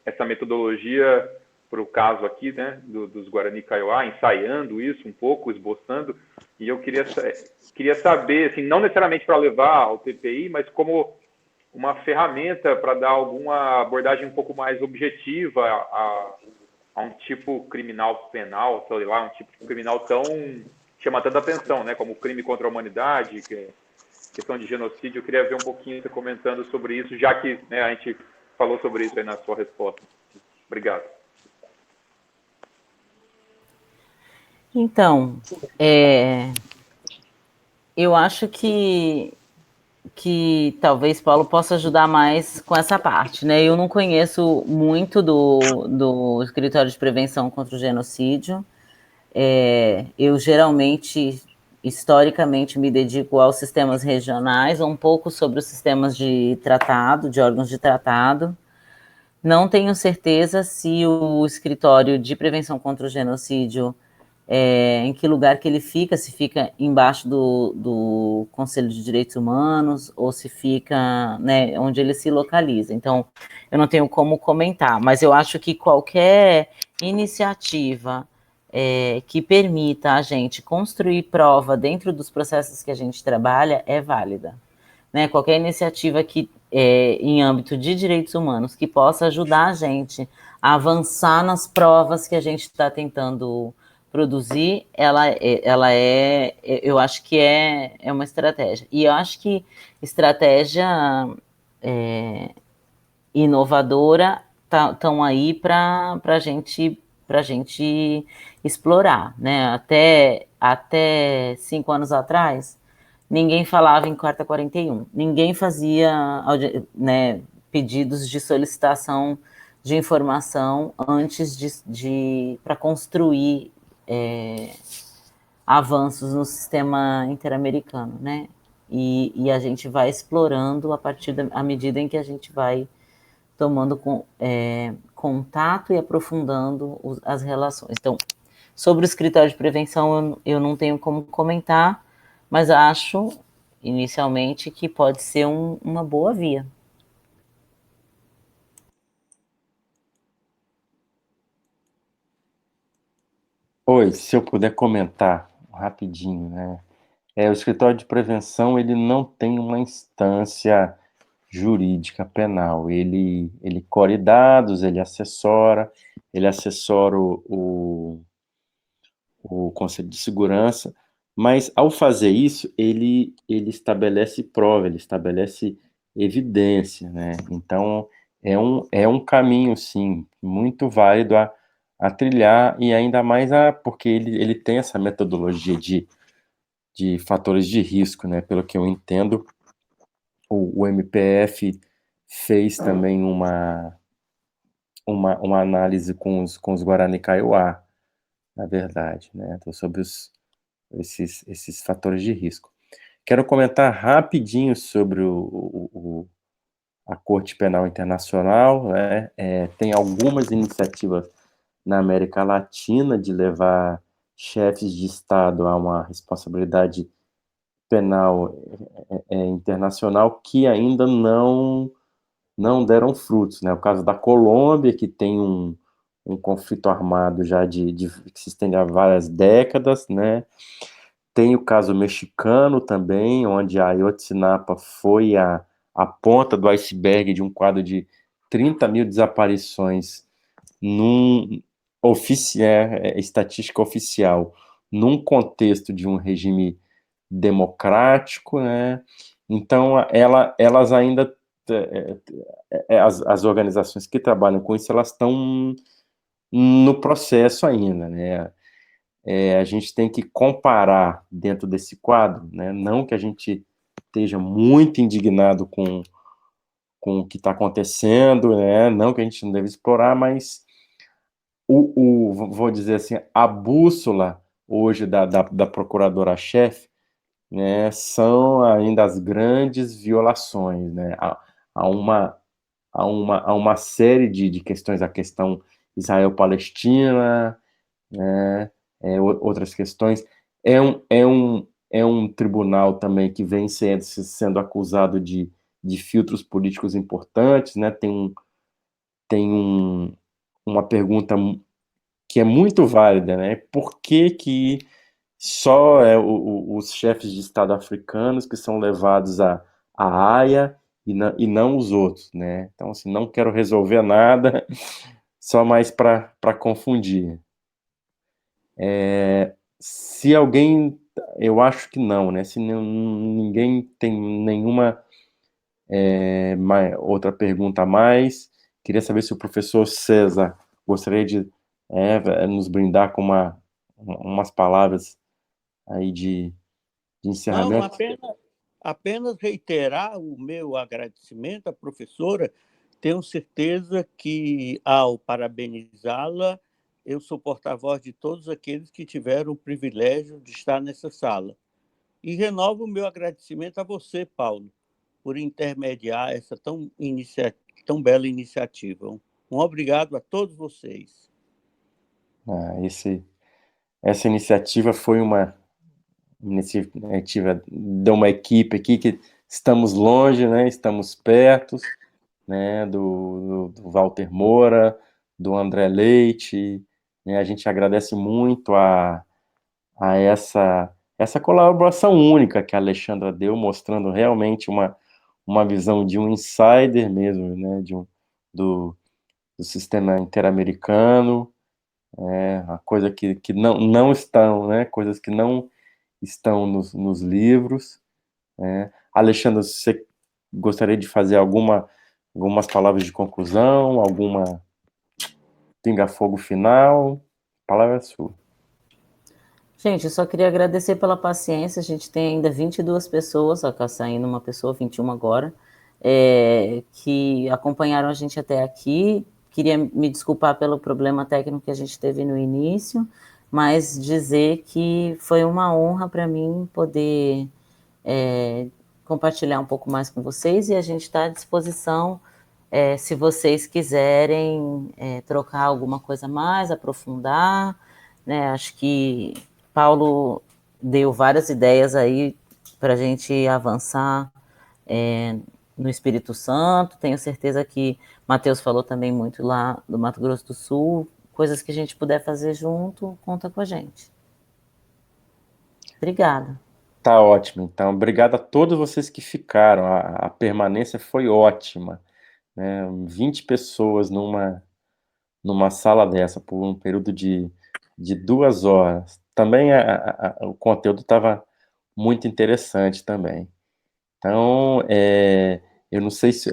essa metodologia para o caso aqui, né, dos Guarani Kaiowá, ensaiando isso um pouco, esboçando, e eu queria saber, assim, não necessariamente para levar ao TPI, mas como uma ferramenta para dar alguma abordagem um pouco mais objetiva a um tipo criminal penal, sei lá, um tipo criminal tão chama tanta atenção, né, como crime contra a humanidade, questão de genocídio. Eu queria ver um pouquinho você comentando sobre isso, já que, né, a gente falou sobre isso aí na sua resposta. Obrigado. Então, eu acho que talvez Paulo possa ajudar mais com essa parte, né? Eu não conheço muito do Escritório de Prevenção contra o Genocídio. Eu geralmente, historicamente, me dedico aos sistemas regionais, um pouco sobre os sistemas de tratado, de órgãos de tratado. Não tenho certeza se o Escritório de Prevenção contra o Genocídio, em que lugar que ele fica, se fica embaixo do Conselho de Direitos Humanos, ou se fica, né, onde ele se localiza. Então, eu não tenho como comentar, mas eu acho que qualquer iniciativa que permita a gente construir prova dentro dos processos que a gente trabalha é válida. Né? Qualquer iniciativa que, em âmbito de direitos humanos, que possa ajudar a gente a avançar nas provas que a gente está tentando produzir, eu acho que é uma estratégia. E eu acho que estratégia inovadora estão aí para a gente explorar, né? Até 5 anos atrás, ninguém falava em Carta 41, ninguém fazia, né, pedidos de solicitação de informação antes para construir avanços no sistema interamericano, né? E a gente vai explorando à medida em que a gente vai tomando contato e aprofundando as relações. Então, sobre o escritório de prevenção, eu não tenho como comentar, mas acho inicialmente, que pode ser uma boa via. Oi, se eu puder comentar rapidinho, né? O escritório de prevenção, ele não tem uma instância jurídica penal. Ele colhe dados, ele assessora o Conselho de Segurança, mas ao fazer isso, ele estabelece prova, ele estabelece evidência, né? Então, é um caminho, sim, muito válido a trilhar, e ainda mais porque ele tem essa metodologia de fatores de risco, né? Pelo que eu entendo, o MPF fez também uma análise com os Guarani Kaiowá, na verdade, né? Então, sobre esses fatores de risco. Quero comentar rapidinho sobre a Corte Penal Internacional, né? Tem algumas iniciativas na América Latina de levar chefes de Estado a uma responsabilidade penal internacional que ainda não deram frutos, né? O caso da Colômbia, que tem um conflito armado já que se estende há várias décadas, né? Tem o caso mexicano também, onde a Ayotzinapa foi a ponta do iceberg de um quadro de 30 mil desaparições num estatística oficial, num contexto de um regime democrático, né? Então, elas ainda, as organizações que trabalham com isso, elas estão no processo ainda, né? A gente tem que comparar dentro desse quadro, né? Não que a gente esteja muito indignado com o que está acontecendo, né? Não que a gente não deve explorar, mas vou dizer assim, a bússola hoje da procuradora-chefe, né, são ainda as grandes violações, né? Há uma série de questões, a questão Israel-Palestina, né, outras questões. É um tribunal também que vem sendo acusado de filtros políticos importantes, né? Tem uma pergunta que é muito válida, né? Por que só os chefes de Estado africanos que são levados à Haia e não os outros, né? Então, assim, não quero resolver nada, só mais para confundir. Se alguém, eu acho que não, né? Se ninguém tem nenhuma outra pergunta a mais, queria saber se o professor César gostaria de nos brindar com umas palavras aí de Não, encerramento. apenas reiterar o meu agradecimento à professora. Tenho certeza que, ao parabenizá-la, eu sou porta-voz de todos aqueles que tiveram o privilégio de estar nessa sala. E renovo o meu agradecimento a você, Paulo, por intermediar essa tão bela iniciativa. Um obrigado a todos vocês. Essa iniciativa foi uma iniciativa de uma equipe aqui que estamos longe, né? Estamos perto, né? Do Walter Moura, do André Leite, né? A gente agradece muito a essa colaboração única que a Alexandra deu, mostrando realmente uma visão de um insider mesmo, né? Do, do sistema interamericano, a coisa que não estão, né? Coisas que não estão nos livros, né? Alexandre, você gostaria de fazer algumas palavras de conclusão, alguma pinga-fogo final? A palavra é sua. Gente, eu só queria agradecer pela paciência. A gente tem ainda 22 pessoas, só está saindo uma pessoa, 21 agora, que acompanharam a gente até aqui. Queria me desculpar pelo problema técnico que a gente teve no início, mas dizer que foi uma honra para mim poder compartilhar um pouco mais com vocês, e a gente está à disposição se vocês quiserem trocar alguma coisa mais, aprofundar, né? Acho que Paulo deu várias ideias aí a gente avançar no Espírito Santo. Tenho certeza que Matheus falou também muito lá do Mato Grosso do Sul. Coisas que a gente puder fazer junto, conta com a gente. Obrigada. Tá ótimo, então. Obrigado a todos vocês que ficaram. A permanência foi ótima, né? 20 pessoas numa sala dessa por um período de 2 horas. Também o conteúdo estava muito interessante também. Então, eu não sei se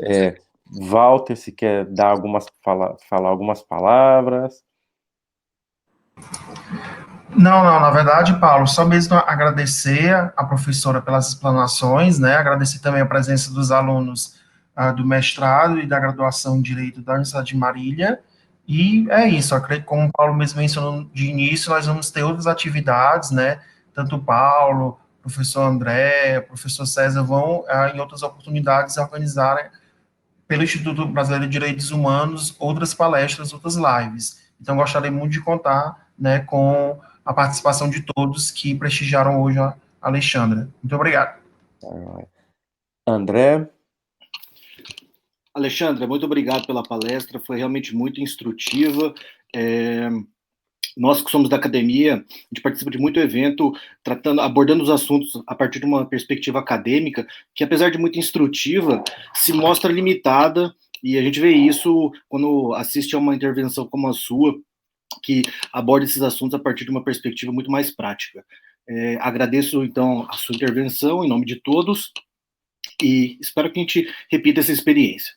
Walter, se quer dar falar algumas palavras. Não, na verdade, Paulo, só mesmo agradecer a professora pelas explanações, né? Agradecer também a presença dos alunos do mestrado e da graduação em Direito da Universidade de Marília. E é isso, acredito que, como o Paulo mesmo mencionou de início, nós vamos ter outras atividades, né? Tanto o Paulo, o professor André, o professor César vão, em outras oportunidades, organizarem pelo Instituto Brasileiro de Direitos Humanos outras palestras, outras lives. Então, gostaria muito de contar, né, com a participação de todos que prestigiaram hoje a Alexandra. Muito obrigado. André? Alexandra, muito obrigado pela palestra, foi realmente muito instrutiva. Nós que somos da academia, a gente participa de muito evento abordando os assuntos a partir de uma perspectiva acadêmica, que apesar de muito instrutiva, se mostra limitada, e a gente vê isso quando assiste a uma intervenção como a sua, que aborda esses assuntos a partir de uma perspectiva muito mais prática. Agradeço, então, a sua intervenção em nome de todos, e espero que a gente repita essa experiência.